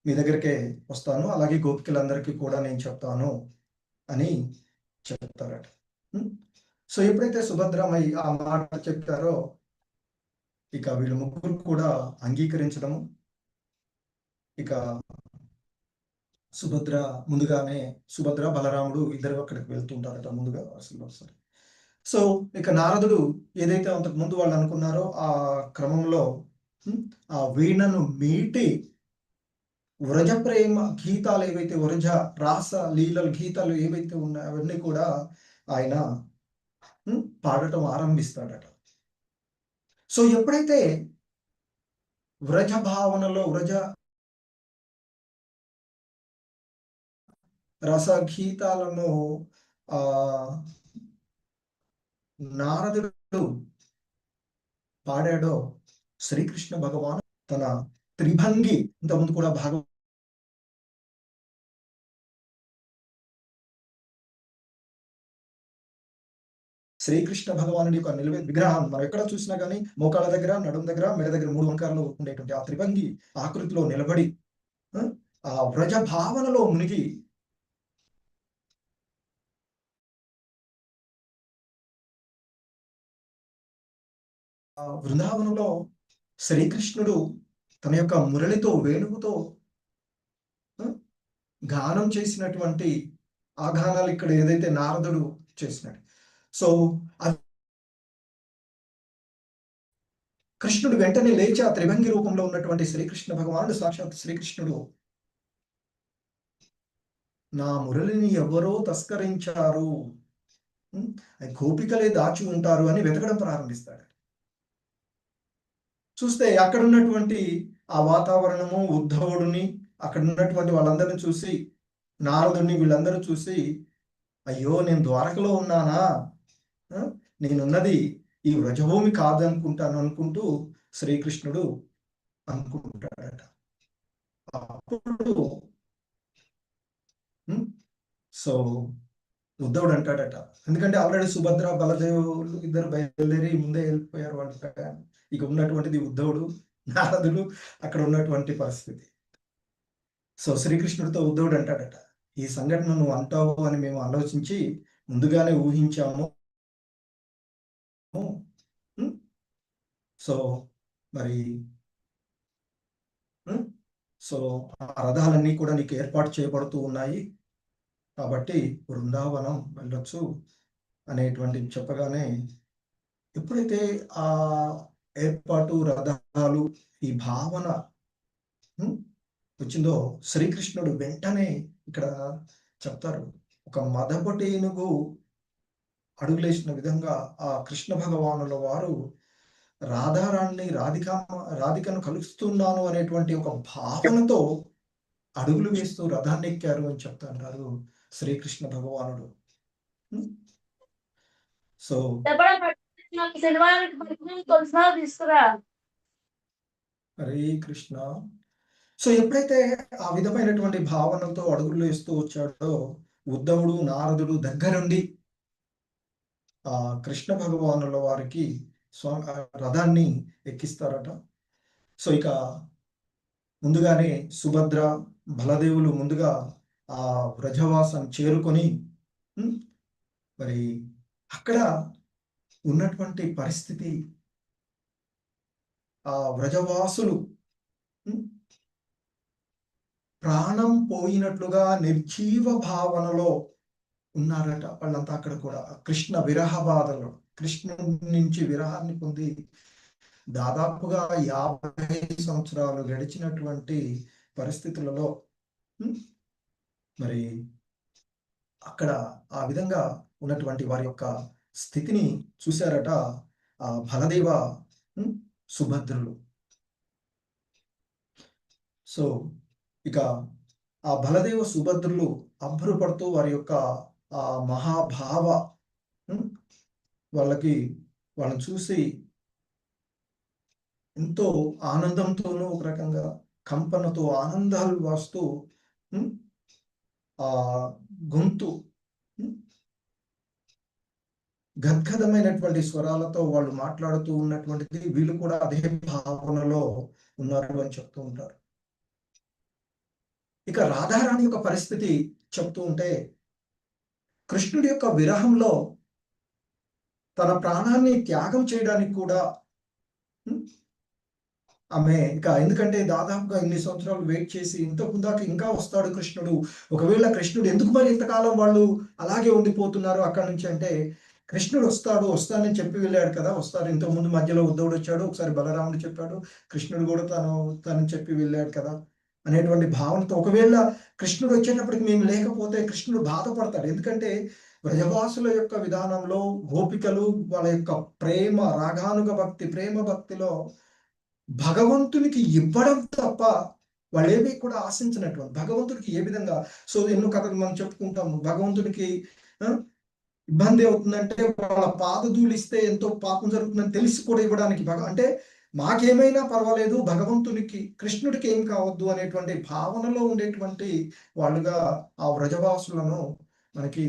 మీ దగ్గరికే వస్తాను, అలాగే గోపికలందరికీ కూడా నేను చెప్తాను అని చెప్తారట. సో ఎప్పుడైతే సుభద్రమయ్య ఆ మాట చెప్తారో ఇక వీళ్ళు ముగ్గురు కూడా అంగీకరించడము, ఇక సుభద్ర బలరాముడు ఇద్దరు అక్కడికి వెళ్తుంటారట ముందుగా అసలు. సో ఇక నారదుడు ఏదైతే అంతకు ముందు వాళ్ళు అనుకున్నారో ఆ క్రమంలో ఆ వీణను మీటి వ్రజ ప్రేమ గీతాలు ఏవైతే వ్రజ రాస లీలలు గీతాలు ఏవైతే ఉన్నాయో అవన్నీ కూడా ఆయన పాడటం ఆరంభిస్తాడట. సో ఎప్పుడైతే వ్రజ భావనలో వ్రజ రసగీతాలను నారదుడు పాడాడో, శ్రీకృష్ణ భగవాను తన త్రిభంగి ఇంతకుముందు కూడా శ్రీకృష్ణ భగవానుడి యొక్క విగ్రహం మనం ఎక్కడ చూసినా కానీ మోకాళ్ళ దగ్గర, నడుం దగ్గర, మెడ దగ్గర 3 వంకరలు ఉండేటువంటి ఆ త్రిభంగి ఆకృతిలో నిలబడి ఆ వ్రజ భావనలో మునిగి బృందావనంలో శ్రీకృష్ణుడు తన యొక్క మురళితో వేణువుతో గానం చేసినటువంటి ఆ గానాలు ఇక్కడ ఏదైతే నారదుడు చేసినాడు. సో కృష్ణుడు వెంటనే లేచి ఆ త్రిభంగి రూపంలో ఉన్నటువంటి శ్రీకృష్ణ భగవానుడు సాక్షాత్ శ్రీకృష్ణుడు నా మురళిని ఎవరో తస్కరించారు, గోపికలే దాచి ఉంటారు అని వెతకడం ప్రారంభిస్తాడు. చూస్తే అక్కడ ఉన్నటువంటి ఆ వాతావరణము, ఉద్ధవుడిని, అక్కడ ఉన్నటువంటి వాళ్ళందరినీ చూసి, నారదుడిని, వీళ్ళందరూ చూసి, అయ్యో నేను ద్వారకలో ఉన్నానా, నేనున్నది ఈ వ్రజభూమి కాదనుకుంటాను అనుకుంటూ శ్రీకృష్ణుడు అనుకుంటాడట. అప్పుడు సో ఉద్ధవుడు అంటాడట, ఎందుకంటే ఆల్రెడీ సుభద్ర, బలదేవులు ఇద్దరు బయలుదేరి ముందే వెళ్ళిపోయారు వాళ్ళు, ఇక ఉన్నటువంటిది ఉద్ధవుడు, నారదుడు, అక్కడ ఉన్నటువంటి పరిస్థితి. సో శ్రీకృష్ణుడితో ఉద్ధవుడు అంటాడట, ఈ సంఘటన నువ్వు అంటావు అని మేము ఆలోచించి ముందుగానే ఊహించాము. సో మరి సో ఆ రథాలన్నీ కూడా నీకు ఏర్పాటు చేయబడుతూ ఉన్నాయి, కాబట్టి బృందావనం వెళ్ళొచ్చు అనేటువంటి చెప్పగానే, ఎప్పుడైతే ఆ ఏర్పాటు, రథాలు, ఈ భావన వచ్చిందో శ్రీకృష్ణుడు వెంటనే ఇక్కడ చెప్తారు, ఒక మదపటేనుగు అడుగులేసిన విధంగా ఆ కృష్ణ భగవానుల వారు రాధారాణ్ణి, రాధికను కలుస్తున్నాను అనేటువంటి ఒక భావనతో అడుగులు వేస్తూ రథాన్ని ఎక్కారు అని చెప్తుంటారు శ్రీకృష్ణ భగవానుడు. సో హరే కృష్ణ. సో ఎప్పుడైతే ఆ విధమైనటువంటి భావనతో అడుగులు వేస్తూ వచ్చాడో ఉద్ధవుడు, నారదుడు దగ్గరుండి ఆ కృష్ణ భగవానుల వారికి రథాన్ని ఎక్కిస్తారట. సో ఇక ముందుగానే సుభద్ర, బలదేవులు ముందుగా ఆ వ్రజవాసం చేరుకొని మరి అక్కడ ఉన్నటువంటి పరిస్థితి, ఆ వ్రజవాసులు ప్రాణం పోయినట్లుగా నిర్జీవ భావనలో ఉన్నారట వాళ్ళంతా. అక్కడ కూడా కృష్ణ విరహ బాధలు, కృష్ణుడి నుంచి విరహాన్ని పొంది దాదాపుగా 50 సంవత్సరాలు గడిచినటువంటి పరిస్థితులలో మరి అక్కడ ఆ విధంగా ఉన్నటువంటి వారి యొక్క స్థితిని చూశారట ఆ బలదేవ, సుభద్రులు. సో ఇక ఆ బలదేవ, సుభద్రులు అబ్బురపడుతూ వారి యొక్క ఆ మహాభావ వాళ్ళని చూసి ఎంతో ఆనందంతోనూ, ఒక రకంగా కంపనతో, ఆనందాలు వాస్తూ ఆ గొంతు గద్గదమైనటువంటి స్వరాలతో వాళ్ళు మాట్లాడుతూ ఉన్నటువంటిది, వీళ్ళు కూడా అదే భావనలో ఉన్నారు అని చెప్తూ ఉంటారు. ఇక రాధారాణి యొక్క పరిస్థితి చెప్తూ ఉంటే, కృష్ణుడి యొక్క విరహంలో తన ప్రాణాన్ని త్యాగం చేయడానికి కూడా ఆమె ఎందుకంటే దాదాపుగా ఇన్ని సంవత్సరాలు వెయిట్ చేసి, ఇంతకుదాకా ఇంకా వస్తాడు కృష్ణుడు, ఒకవేళ కృష్ణుడు ఎందుకు మరి ఇంతకాలం వాళ్ళు అలాగే ఉండిపోతున్నారు అక్కడి నుంచి అంటే, కృష్ణుడు వస్తానని చెప్పి వెళ్ళాడు కదా, వస్తారు. ఇంతకుముందు మధ్యలో ఉద్ధవుడు వచ్చాడు, ఒకసారి బలరాముడు చెప్పాడు, కృష్ణుడు కూడా తను చెప్పి వెళ్ళాడు కదా అనేటువంటి భావనతో, ఒకవేళ కృష్ణుడు వచ్చేటప్పటికి మేము లేకపోతే కృష్ణుడు బాధపడతాడు. ఎందుకంటే వ్రజవాసుల యొక్క విధానంలో గోపికలు వాళ్ళ యొక్క ప్రేమ, రాగానుగ భక్తి, ప్రేమ భక్తిలో భగవంతునికి ఇవ్వడం తప్ప వాళ్ళేమీ కూడా ఆశించినటువంటి, భగవంతుడికి ఏ విధంగా, సో ఎన్నో కథలు మనం చెప్పుకుంటాము, భగవంతుడికి ఇబ్బంది అవుతుందంటే వాళ్ళ పాదధూళి ఇస్తే ఎంతో పాపం జరుగుతుందని తెలిసి కూడా ఇవ్వడానికి, అంటే మాకేమైనా పర్వాలేదు, భగవంతునికి, కృష్ణుడికి ఏం కావద్దు అనేటువంటి భావనలో ఉండేటువంటి వాళ్ళుగా ఆ వ్రజవాసులను మనకి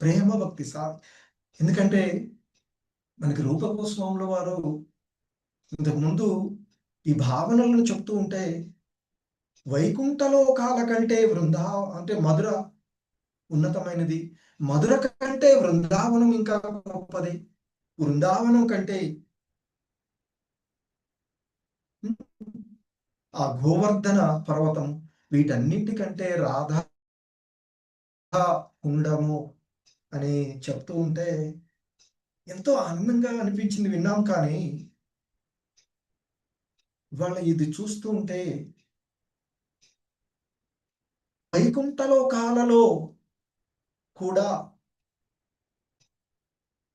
ప్రేమ భక్తి ఎందుకంటే మనకి రూప గోస్వాముల వారు ఇంతకుముందు ఈ భావనలను చెప్తూ ఉంటే, వైకుంఠలోకాల కంటే అంటే మధుర ఉన్నతమైనది, మధుర కంటే బృందావనం ఇంకా గొప్పది, బృందావనం కంటే ఆ గోవర్ధన పర్వతం, వీటన్నింటికంటే రాధా ఉండము అని చెప్తూ ఉంటే ఎంతో ఆనందంగా అనిపించింది, విన్నాం. కానీ ఇవాళ ఇది చూస్తూ ఉంటే వైకుంఠలోకాలలో కూడా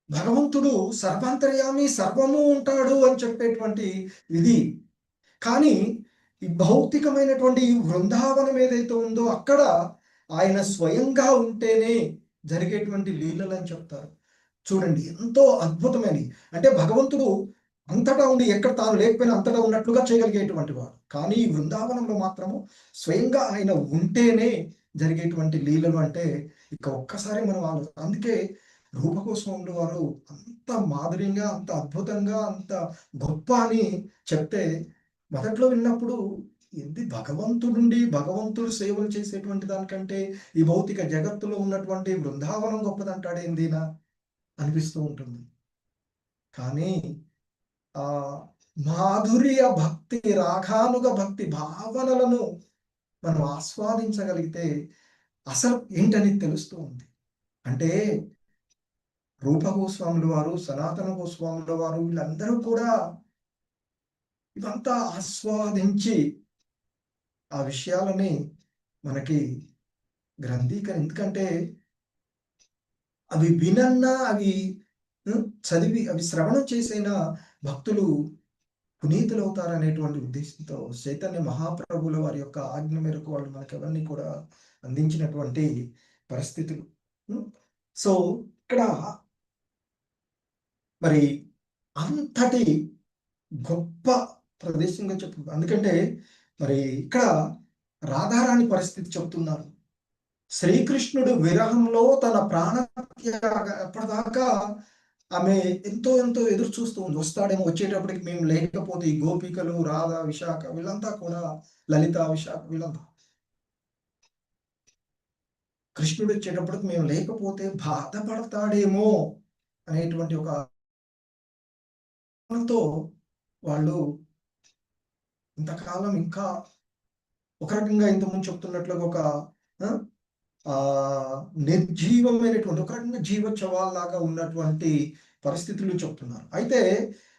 భగవంతుడు సర్వాంతర్యామి, సర్వము ఉంటాడు అని చెప్పేటువంటి ఇది. కానీ ఈ భౌతికమైనటువంటి ఈ బృందావనం ఏదైతే ఉందో అక్కడ ఆయన స్వయంగా ఉంటేనే జరిగేటువంటి లీలలు అని చెప్తారు. చూడండి ఎంతో అద్భుతమైనది. అంటే భగవంతుడు అంతటా ఉండి ఎక్కడ తాను లేకపోయినా అంతటా ఉన్నట్లుగా చేయగలిగేటువంటి వాడు. కానీ ఈ బృందావనంలో మాత్రము స్వయంగా ఆయన ఉంటేనే జరిగేటువంటి లీలలు అంటే ఇక ఒక్కసారి మనం అందుకే రూపగోస్వాములు వారు అంత మాధుర్యంగా, అంత అద్భుతంగా, అంత గొప్ప అని చెప్తే మొదట్లో విన్నప్పుడు ఏంది భగవంతుడుండి భగవంతుడు సేవలు చేసేటువంటి దానికంటే ఈ భౌతిక జగత్తులో ఉన్నటువంటి బృందావనం గొప్పదంటాడేందినా అనిపిస్తూ ఉంటుంది. కానీ ఆ మాధుర్య భక్తి, రాగానుగ భక్తి భావనలను మనం ఆస్వాదించగలిగితే అసలు ఏంటని తెలుస్తూ ఉంది. అంటే రూప గోస్వాముల వారు, సనాతన గోస్వాముల వారు, వీళ్ళందరూ కూడా ఇవంతా ఆస్వాదించి ఆ విషయాలని మనకి ఎందుకంటే అవి వినన్నా, అవి చదివి, అవి శ్రవణం చేసైనా భక్తులు పునీతులవుతారనేటువంటి ఉద్దేశంతో చైతన్య మహాప్రభుల వారి యొక్క ఆజ్ఞ మేరకు వాళ్ళు మనకి అవన్నీ కూడా అందించినటువంటి పరిస్థితులు. సో ఇక్కడ మరి అంతటి గొప్ప ప్రదేశంగా చెప్పు. అందుకంటే మరి ఇక్కడ రాధారాణి పరిస్థితి చెప్తున్నారు. శ్రీకృష్ణుడు విరహంలో తన ఎప్పటిదాకా ఆమె ఎంతో ఎంతో ఎదురు చూస్తూ ఉంది. వస్తాడేమో, వచ్చేటప్పటికి మేము లేకపోతే ఈ గోపికలు, రాధ, విశాఖ వీళ్ళంతా కూడా, లలిత, విశాఖ వీళ్ళంతా కృష్ణుడు వచ్చేటప్పటికి మేము లేకపోతే బాధపడతాడేమో అనేటువంటి ఒక వాళ్ళు ఇంతకాలం ఇంకా ఒక రకంగా ఇంతకుముందు చెప్తున్నట్లుగా ఒక నిర్జీవమైనటువంటి, ఒక రకంగా జీవోత్సవాల్లాగా ఉన్నటువంటి పరిస్థితులు చెప్తున్నారు. అయితే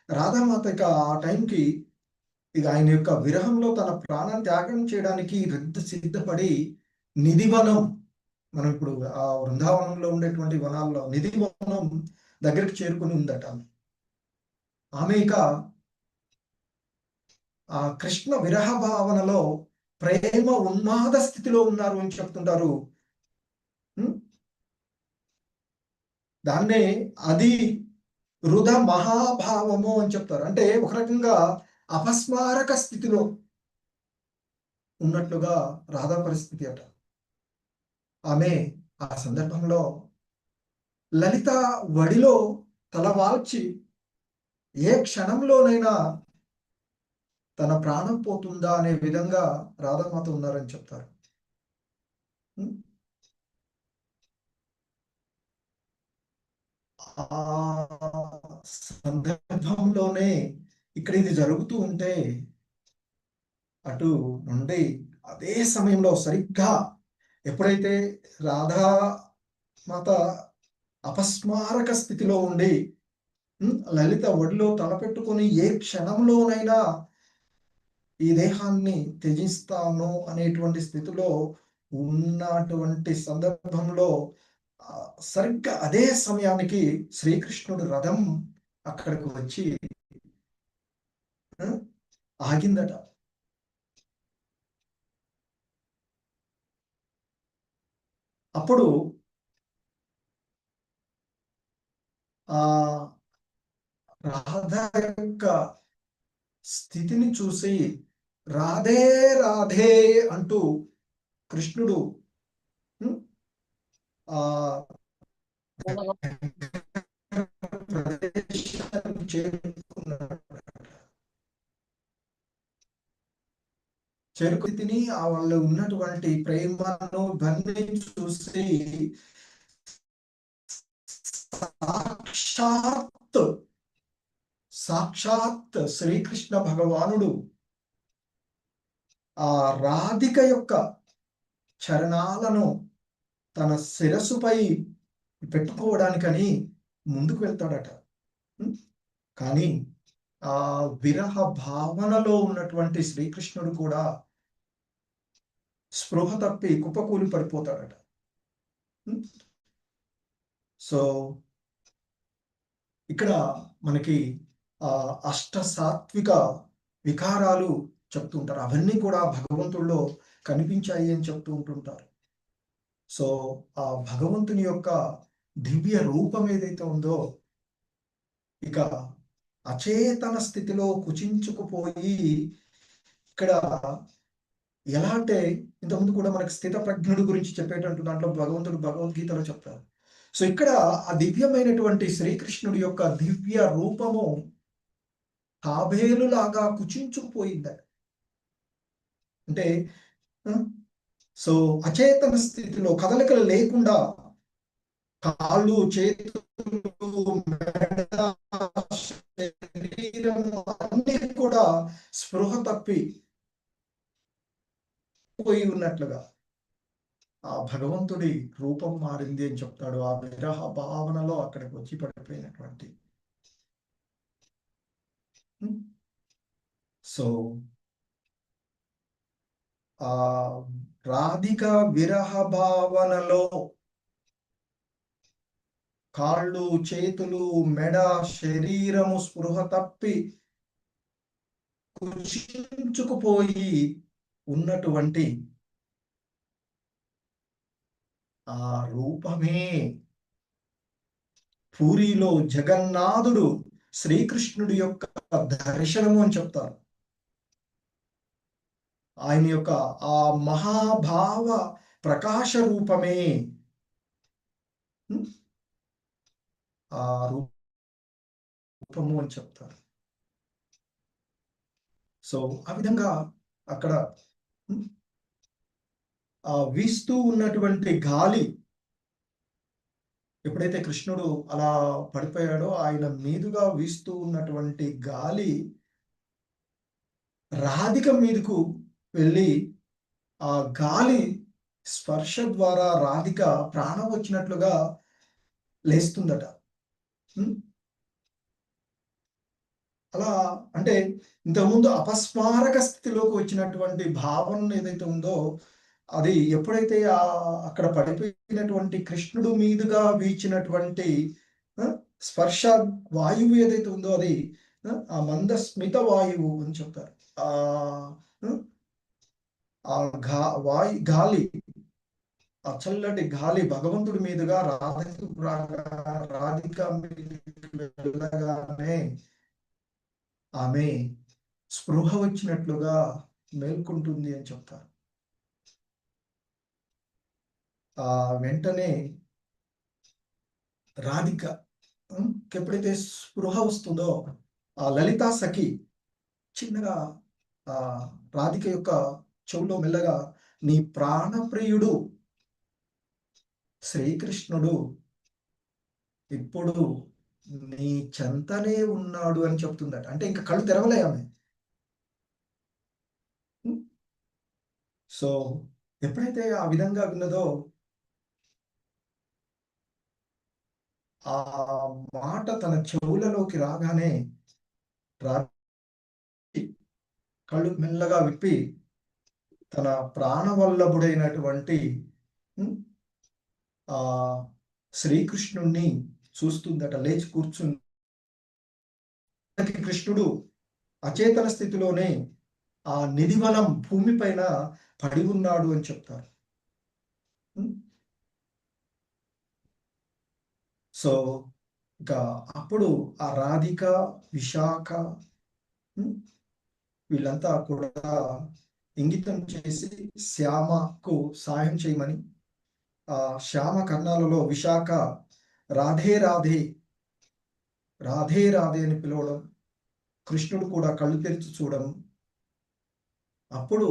రాధామాత ఇక ఆ టైంకి ఇక ఆయన యొక్క విరహంలో తన ప్రాణాన్ని త్యాగం చేయడానికి సిద్ధపడి నిధివనం, మనం ఇప్పుడు ఆ వృందావనంలో ఉండేటువంటి వనాల్లో నిధివనం దగ్గరికి చేరుకుని ఉందట. ఆమె ఇక ఆ కృష్ణ విరహ భావనలో ప్రేమ ఉన్మాద స్థితిలో ఉన్నారు అని చెప్తుంటారు. దాన్నే అది హృద మహాభావము అని చెప్తారు. అంటే ఒక రకంగా అపస్మారక స్థితిలో ఉన్నట్లుగా రాధా పరిస్థితి అట. ఆమె ఆ సందర్భంలో లలిత వడిలో తలవాల్చి ఏ క్షణంలోనైనా తన ప్రాణం పోతుందా అనే విధంగా రాధామాత ఉన్నారని చెప్తారు. ఆ సందర్భంలోనే ఇక్కడ ఇది జరుగుతూ ఉంటే అటు నుండి అదే సమయంలో సరిగ్గా ఎప్పుడైతే రాధామాత అపస్మారక స్థితిలో ఉండి లలిత ఒడిలో తలపెట్టుకుని ఏ క్షణంలోనైనా ఈ దేహాన్ని త్యజిస్తాను అనేటువంటి స్థితిలో ఉన్నటువంటి సందర్భంలో సరిగ్గా అదే సమయానికి శ్రీకృష్ణుడు రథం అక్కడికి వచ్చి ఆగిందట. అప్పుడు ఆ రాధ యొక్క స్థితిని చూసి రాధే రాధే అంటూ కృష్ణుడు చేరుకుని ఆ వాళ్ళు ఉన్నటువంటి ప్రేమను ఇవన్నీ చూసి సాక్షాత్ శ్రీకృష్ణ భగవానుడు ఆ రాధిక యొక్క చరణాలను తన శిరస్సుపై పెట్టుకోవడానికని ముందుకు వెళ్తాడట. కానీ ఆ విరహ భావనలో ఉన్నటువంటి శ్రీకృష్ణుడు కూడా స్పృహ తప్పి కుప్పకూలి పడిపోతాడట. సో ఇక్కడ మనకి అష్ట సాత్విక వికారాలు చెప్తుంటారు. అవన్నీ కూడా భగవంతుల్లో కనిపించాయి అని చెప్తూ ఉంటుంటారు. సో ఆ భగవంతుని యొక్క దివ్య రూపం ఏదైతే ఉందో, ఇక అచేతన స్థితిలో కుచించుకుపోయి, ఇక్కడ ఎలా అంటే ఇంతకుముందు కూడా మనకి స్థిత ప్రజ్ఞుడు గురించి చెప్పేటట్టు దాంట్లో భగవంతుడు భగవద్గీతలో చెప్తారు. సో ఇక్కడ ఆ దివ్యమైనటువంటి శ్రీకృష్ణుడి యొక్క దివ్య రూపము తాబేలులాగా కుచించుకుపోయింది. అంటే సో అచేతన స్థితిలో కదలికలు లేకుండా కాళ్ళు, చేతులు, శరీరము అన్ని కూడా స్పృహ తప్పి పోయి ఉన్నట్లుగా ఆ భగవంతుడి రూపం మారింది అని చెప్తాడు. ఆ విరహ భావనలో అక్కడికి వచ్చి పడిపోయినటువంటి. సో ఆ రాధిక విరహ భావనలో కాళ్ళు, చేతులు, మెడ, శరీరము స్పృహ తప్పి కుచించుకుపోయి ఉన్నటువంటి ఆ రూపమే పూరిలో జగన్నాథుడు శ్రీకృష్ణుడి యొక్క దర్శనము అని చెప్తారు. ఆయన యొక్క ఆ మహాభావ ప్రకాశ రూపమే ఆ రూపము అని చెప్తారు. సో ఆ విధంగా అక్కడ వీస్తూ ఉన్నటువంటి గాలి, ఎప్పుడైతే కృష్ణుడు అలా పడిపోయాడో ఆయన మీదుగా వీస్తూ ఉన్నటువంటి గాలి రాధిక మీదకు వెళ్ళి ఆ గాలి స్పర్శ ద్వారా రాధిక ప్రాణం వచ్చినట్లుగా లేస్తుందట. అలా అంటే ఇంతకుముందు అపస్మారక స్థితిలోకి వచ్చినటువంటి భావన ఏదైతే ఉందో, అది ఎప్పుడైతే అక్కడ పడిపోయినటువంటి కృష్ణుడు మీదుగా వీచినటువంటి స్పర్శ వాయువు ఏదైతే ఉందో, అది ఆ మంద స్మిత వాయువు అని చెప్తారు. ఆ గాలి, ఆ చల్లటి గాలి భగవంతుడి మీదుగా రాధిక వెళ్ళగానే ఆమె స్పృహ వచ్చినట్లుగా మేల్కొంటుంది అని చెప్తారు. వెంటనే రాధిక ఎప్పుడైతే స్పృహ వస్తుందో, ఆ లలితా సఖి చిన్నగా రాధిక యొక్క చెవులో మెల్లగా, నీ ప్రాణప్రియుడు శ్రీకృష్ణుడు ఇప్పుడు నీ చెంతనే ఉన్నాడు అని చెప్తుందట. అంటే ఇంకా కళ్ళు తెరవలే ఆమె. సో ఎప్పుడైతే ఆ విధంగా విన్నదో, ఆ మాట తన చెవులలోకి రాగానే కళ్ళు మెల్లగా విప్పి తన ప్రాణవల్లభుడైనటువంటి ఆ శ్రీకృష్ణుణ్ణి చూస్తుందట. లేచి కూర్చుంది. కృష్ణుడు అచేతన స్థితిలోనే ఆ నిధివనం భూమి పైన పడి ఉన్నాడు అని చెప్తారు. సో ఇక అప్పుడు ఆ రాధిక, విశాఖ వీళ్ళంతా కూడా ఇంగితం చేసి శ్యామకు సాయం చేయమని, ఆ శ్యామ కర్ణాలలో విశాఖ రాధే రాధే రాధే రాధే అని పిలవడం, కృష్ణుడు కూడా కళ్ళు తెరిచి చూడడం, అప్పుడు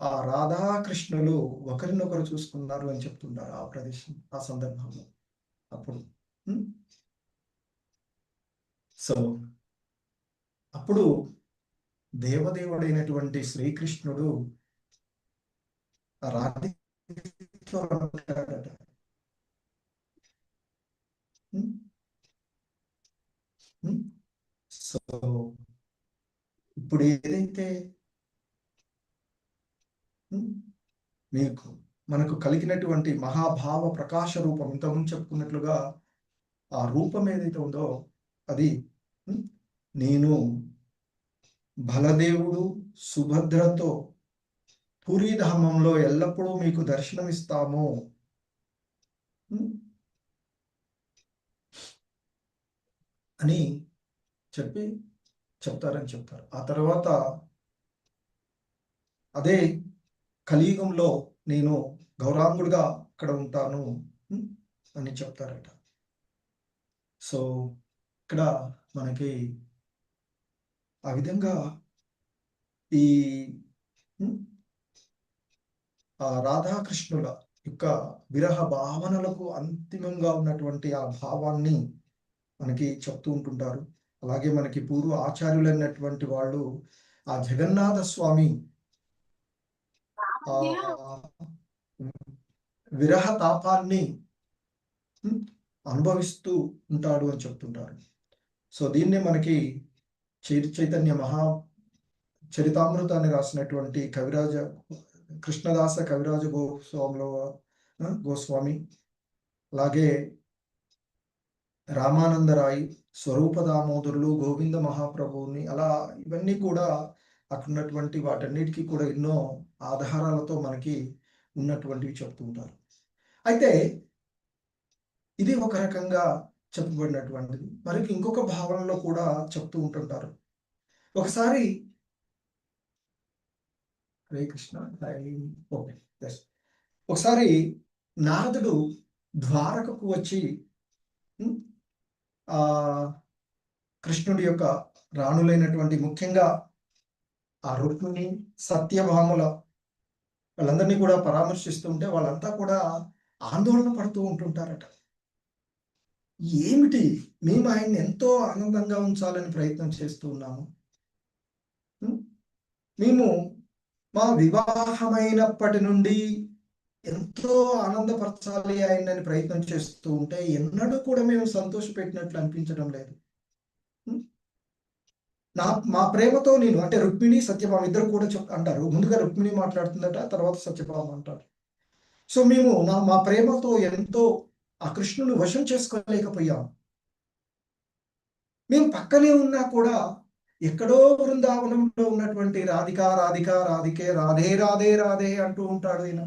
ఆ రాధాకృష్ణులు ఒకరినొకరు చూసుకున్నారు అని చెప్తున్నారు ఆ ప్రదేశం, ఆ సందర్భంలో. అప్పుడు సో అప్పుడు దేవదేవుడైనటువంటి శ్రీకృష్ణుడు ఆ రాధికతో అంటాడట. ఉమ్, ఉమ్. సో ఇప్పుడు ఏదైతే ఉమ్, మీకు మనకు కలిగినటువంటి మహాభావ ప్రకాశ రూపం, ఇంతకుముందు చెప్పుకున్నట్లుగా ఆ రూపం ఏదైతే ఉందో అది ఉమ్, నేను బలదేవుడు సుభద్రతో పూరీధామంలో ఎల్లప్పుడూ మీకు దర్శనమిస్తాము ఉమ్, అని చెప్తారని చెప్తారు. ఆ తర్వాత అదే కలియుగంలో నేను గౌరాంగుడిగా అక్కడ ఉంటాను ఉమ్, అని చెప్తారట. సో ఇక్కడ మనకి ఆ విధంగా ఈ ఉమ్, ఆ రాధాకృష్ణుల యొక్క విరహ భావనలకు అంతిమంగా ఉన్నటువంటి ఆ భావాన్ని మనకి చెప్తూ ఉంటుంటారు. అలాగే మనకి పూర్వ ఆచార్యులైనటువంటి వాళ్ళు ఆ జగన్నాథ స్వామి ఆ విరహ తాపాన్ని అనుభవిస్తూ ఉంటాడు అని చెప్తుంటారు. సో దీన్నే మనకి చైతన్య మహా చరితామృతాన్ని రాసినటువంటి కవిరాజ కృష్ణదాస కవిరాజ గోస్వామి, అలాగే రామానందరాయి, స్వరూప దామోదరులు, గోవింద మహాప్రభువుని, అలా ఇవన్నీ కూడా అక్కడ ఉన్నటువంటి వాటన్నిటికీ కూడా ఎన్నో ఆధారాలతో మనకి ఉన్నటువంటివి చెప్తూ ఉంటారు. అయితే ఇది ఒక రకంగా చెప్పబడినటువంటిది. మరి ఇంకొక భావనలో కూడా చెప్తూ ఉంటుంటారు. ఒకసారి హరే కృష్ణ ఓకే ఒకసారి నారదుడు ద్వారకకు వచ్చి ఆ కృష్ణుడి యొక్క రాణులైనటువంటి ముఖ్యంగా ఆ రుక్మిణి సత్యభాముల వాళ్ళందరినీ కూడా పరామర్శిస్తుంటే వాళ్ళంతా కూడా ఆందోళన పడుతూ ఉంటుంటారట. ఏమిటి, మేము ఆయన్ని ఎంతో ఆనందంగా ఉంచాలని ప్రయత్నం చేస్తూ ఉన్నాము, మేము మా వివాహమైనప్పటి నుండి ఎంతో ఆనందపరచాలి ఆయనని ప్రయత్నం చేస్తూ ఉంటే ఎన్నడూ కూడా మేము సంతోషపెట్టినట్లు అనిపించడం లేదు. మా ప్రేమతో నేను, అంటే రుక్మిణి సత్యభామ ఇద్దరు కూడా అంటారు. ముందుగా రుక్మిణి మాట్లాడుతుందట, తర్వాత సత్యభామ అంటారు. సో మేము మా ప్రేమతో ఎంతో ఆ కృష్ణుని వశం చేసుకోలేకపోయాం. మేము పక్కనే ఉన్నా కూడా ఎక్కడో బృందావనంలో ఉన్నటువంటి రాధిక రాధిక రాధికే రాధే రాధే రాధే అంటూ ఉంటాడు ఆయన.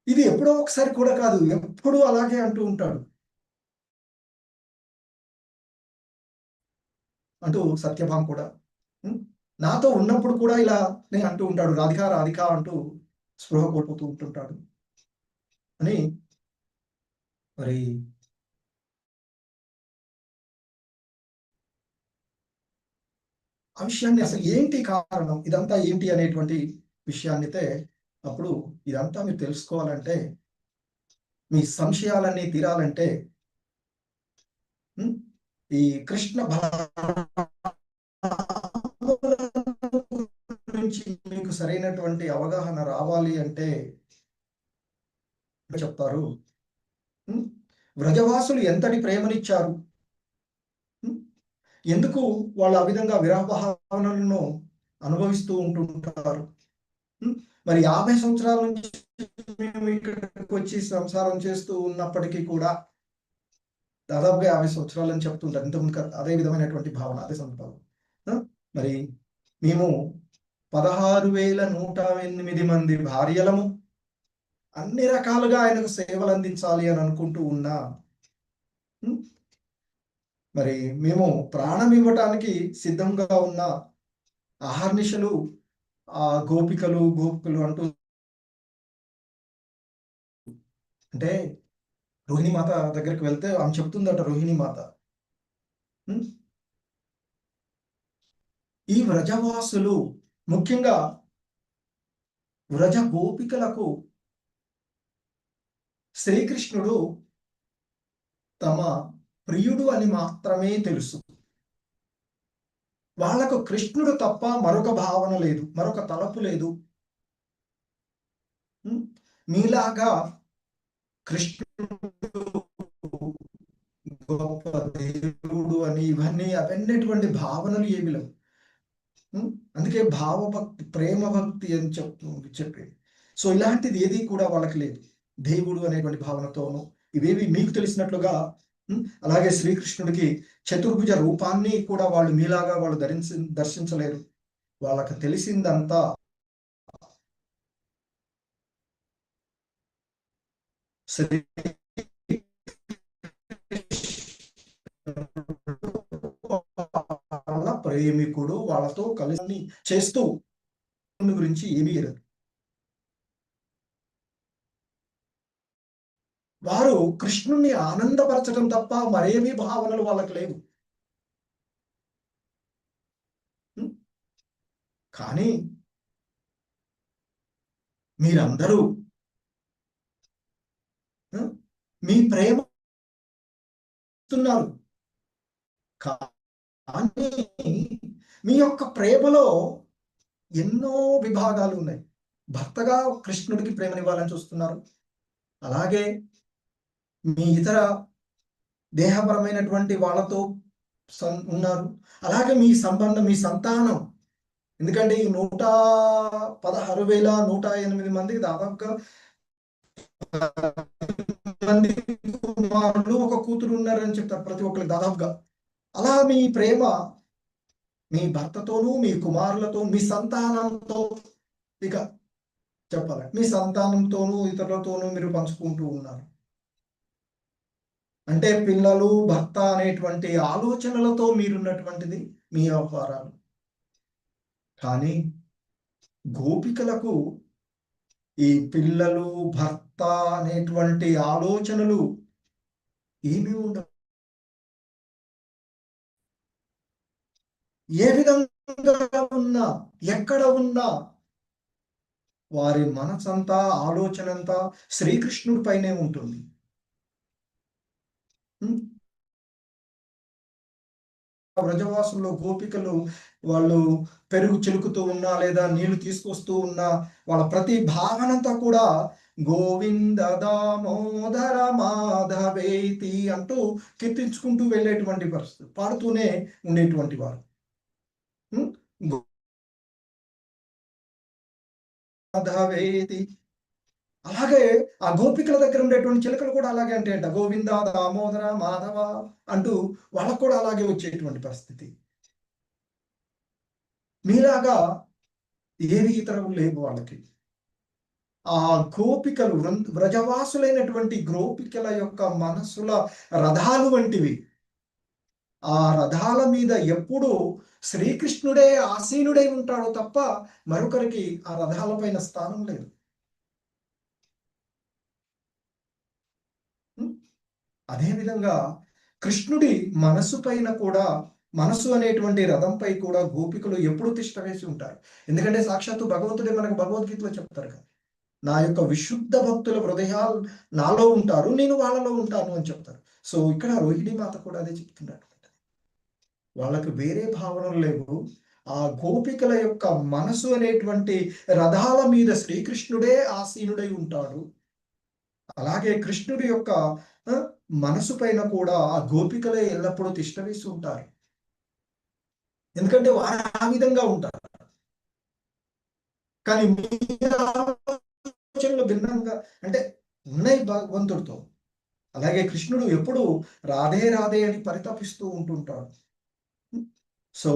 ఇది ఎప్పుడో ఒకసారి కూడా కాదు, ఎప్పుడూ అలాగే అంటూ ఉంటాడు అంటూ సత్యభామ కూడా నాతో ఉన్నప్పుడు కూడా ఇలా నేను అంటూ ఉంటాడు, రాధిక రాధిక అంటూ స్పృహ కోల్పోతూ ఉంటుంటాడు అని. మరి ఆ విషయాన్ని అసలు ఏంటి కారణం, ఇదంతా ఏంటి అనేటువంటి విషయాన్నితే అప్పుడు ఇదంతా మీరు తెలుసుకోవాలంటే, మీ సంశయాలన్నీ తీరాలంటే ఈ కృష్ణ నుంచి మీకు సరైనటువంటి అవగాహన రావాలి అంటే చెప్తారు, వ్రజవాసులు ఎంతటి ప్రేమనిచ్చారు, ఎందుకు వాళ్ళు ఆ విధంగా విరహ భావనలను అనుభవిస్తూ ఉంటుంటారు. మరి 50 సంవత్సరాల నుంచి మేము ఇక్కడికి వచ్చి సంసారం చేస్తూ ఉన్నప్పటికీ కూడా దాదాపుగా 50 సంవత్సరాలు అని చెప్తుంటారు. ఇంతకుముందు అదే విధమైనటువంటి భావన, అదే సందర్భాలు. మరి మేము 16,108 మంది భార్యలము, అన్ని రకాలుగా ఆయనకు సేవలు అందించాలి అని అనుకుంటూ ఉన్నా, మరి మేము ప్రాణం ఇవ్వటానికి సిద్ధంగా ఉన్న అహర్నిశలు ఆ గోపికలు అంటూ, అంటే రోహిణి మాత దగ్గరికి వెళ్తే ఆమె చెప్తుందట, రోహిణి మాత ఈ వ్రజవాసులు ముఖ్యంగా వ్రజ గోపికలకు శ్రీకృష్ణుడు తమ ప్రియుడు అని మాత్రమే తెలుసు. వాళ్ళకు కృష్ణుడు తప్ప మరొక భావన లేదు, మరొక తలపు లేదు. మీలాగా కృష్ణుడు గొప్ప దేవుడు అని అవన్నటువంటి భావనలు ఏమి లేవు. అందుకే భావభక్తి, ప్రేమ భక్తి అని చెప్పేది. సో ఇలాంటిది ఏది కూడా వాళ్ళకి లేదు. దేవుడు అనేటువంటి భావనతోనూ ఇవేవి మీకు తెలిసినట్లుగా. అలాగే శ్రీకృష్ణుడికి చతుర్భుజ రూపాన్ని కూడా వాళ్ళు మీలాగా వాళ్ళు దర్శించలేరు. వాళ్ళకి తెలిసిందంతా శ్రీ వాళ్ళ ప్రేమికుడు, వాళ్ళతో కలిసి చేస్తూ గురించి ఏమీ లేదు. వారు కృష్ణుణ్ణి ఆనందపరచడం తప్ప మరేమీ భావనలు వాళ్ళకి లేవు. కానీ మీరందరూ మీ ప్రేమ ఇస్తున్నారు, కానీ మీ యొక్క ప్రేమలో ఎన్నో విభాగాలు ఉన్నాయి. భర్తగా కృష్ణుడికి ప్రేమనివ్వాలని చూస్తున్నారు, అలాగే మీ ఇతర దేహపరమైనటువంటి వాళ్ళతో ఉన్నారు, అలాగే మీ సంబంధం, మీ సంతానం. ఎందుకంటే ఈ 116,108 మందికి దాదాపుగా మంది కుమారులు, ఒక కూతురు ఉన్నారని చెప్తారు ప్రతి ఒక్కరికి దాదాపుగా. అలా మీ ప్రేమ మీ భర్తతోనూ, మీ కుమారులతో, మీ సంతానంతో, ఇక చెప్పాలి మీ సంతానంతోనూ ఇతరులతోనూ మీరు పంచుకుంటూ ఉన్నారు. అంటే పిల్లలు, భర్త అనేటువంటి ఆలోచనలతో మీరున్నటువంటిది మీ వ్యవహారాలు. కానీ గోపికలకు ఈ పిల్లలు, భర్త అనేటువంటి ఆలోచనలు ఏమీ ఉండవు. ఏ విధంగా ఉన్నా, ఎక్కడ ఉన్నా వారి మనసంతా, ఆలోచనంతా శ్రీకృష్ణుడి పైనే ఉంటుంది. వ్రజవాసుల్లో గోపికలు వాళ్ళు పెరుగు చిలుకుతూ ఉన్నా లేదా నీళ్లు తీసుకొస్తూ ఉన్నా వాళ్ళ ప్రతి భావనంతా కూడా గోవింద దామోదర మాధవేతి అంటూ కీర్తించుకుంటూ వెళ్ళేటువంటి పరిస్థితి, పాడుతూనే ఉండేటువంటి వారు. మాధవేతి. అలాగే ఆ గోపికల దగ్గర ఉండేటువంటి చిలకలు కూడా అలాగే అంటే గోవింద దామోదర మాధవ అంటూ వాళ్ళకు కూడా అలాగే వచ్చేటువంటి పరిస్థితి. మీలాగా ఏవి ఇతరులు లేవు వాళ్ళకి. ఆ గోపికలు వ్రజవాసులైనటువంటి గోపికల యొక్క మనస్సుల రథాలు వంటివి. ఆ రథాల మీద ఎప్పుడు శ్రీకృష్ణుడే ఆసీనుడై ఉంటాడు తప్ప మరొకరికి ఆ రథాల పైన స్థానం లేదు. అదేవిధంగా కృష్ణుడి మనసు పైన కూడా, మనసు అనేటువంటి రథంపై కూడా గోపికలు ఎప్పుడు తిష్ట వేసి ఉంటారు. ఎందుకంటే సాక్షాత్తు భగవంతుడే మనకు భగవద్గీతలో చెప్తారు కదా, నా యొక్క విశుద్ధ భక్తుల హృదయాలు నాలో ఉంటారు, నేను వాళ్ళలో ఉంటాను అని చెప్తారు. సో ఇక్కడ రోహిణి మాత కూడా అదే చెప్తున్నట్టు, వాళ్ళకు వేరే భావనలు లేవు. ఆ గోపికల యొక్క మనసు అనేటువంటి రథాల మీద శ్రీకృష్ణుడే ఆసీనుడై ఉంటాడు. అలాగే కృష్ణుడి యొక్క మనసు పైన కూడా ఆ గోపికలే ఎల్లప్పుడూ తిష్ట వేసి ఉంటారు. ఎందుకంటే వారు ఆ విధంగా ఉంటారు. కానీ మీ ఆలోచనలు భిన్నంగా అంటే ఉన్నాయి భగవంతుడితో. అలాగే కృష్ణుడు ఎప్పుడు రాధే రాధే అని పరితపిస్తూ ఉంటుంటాడు. సో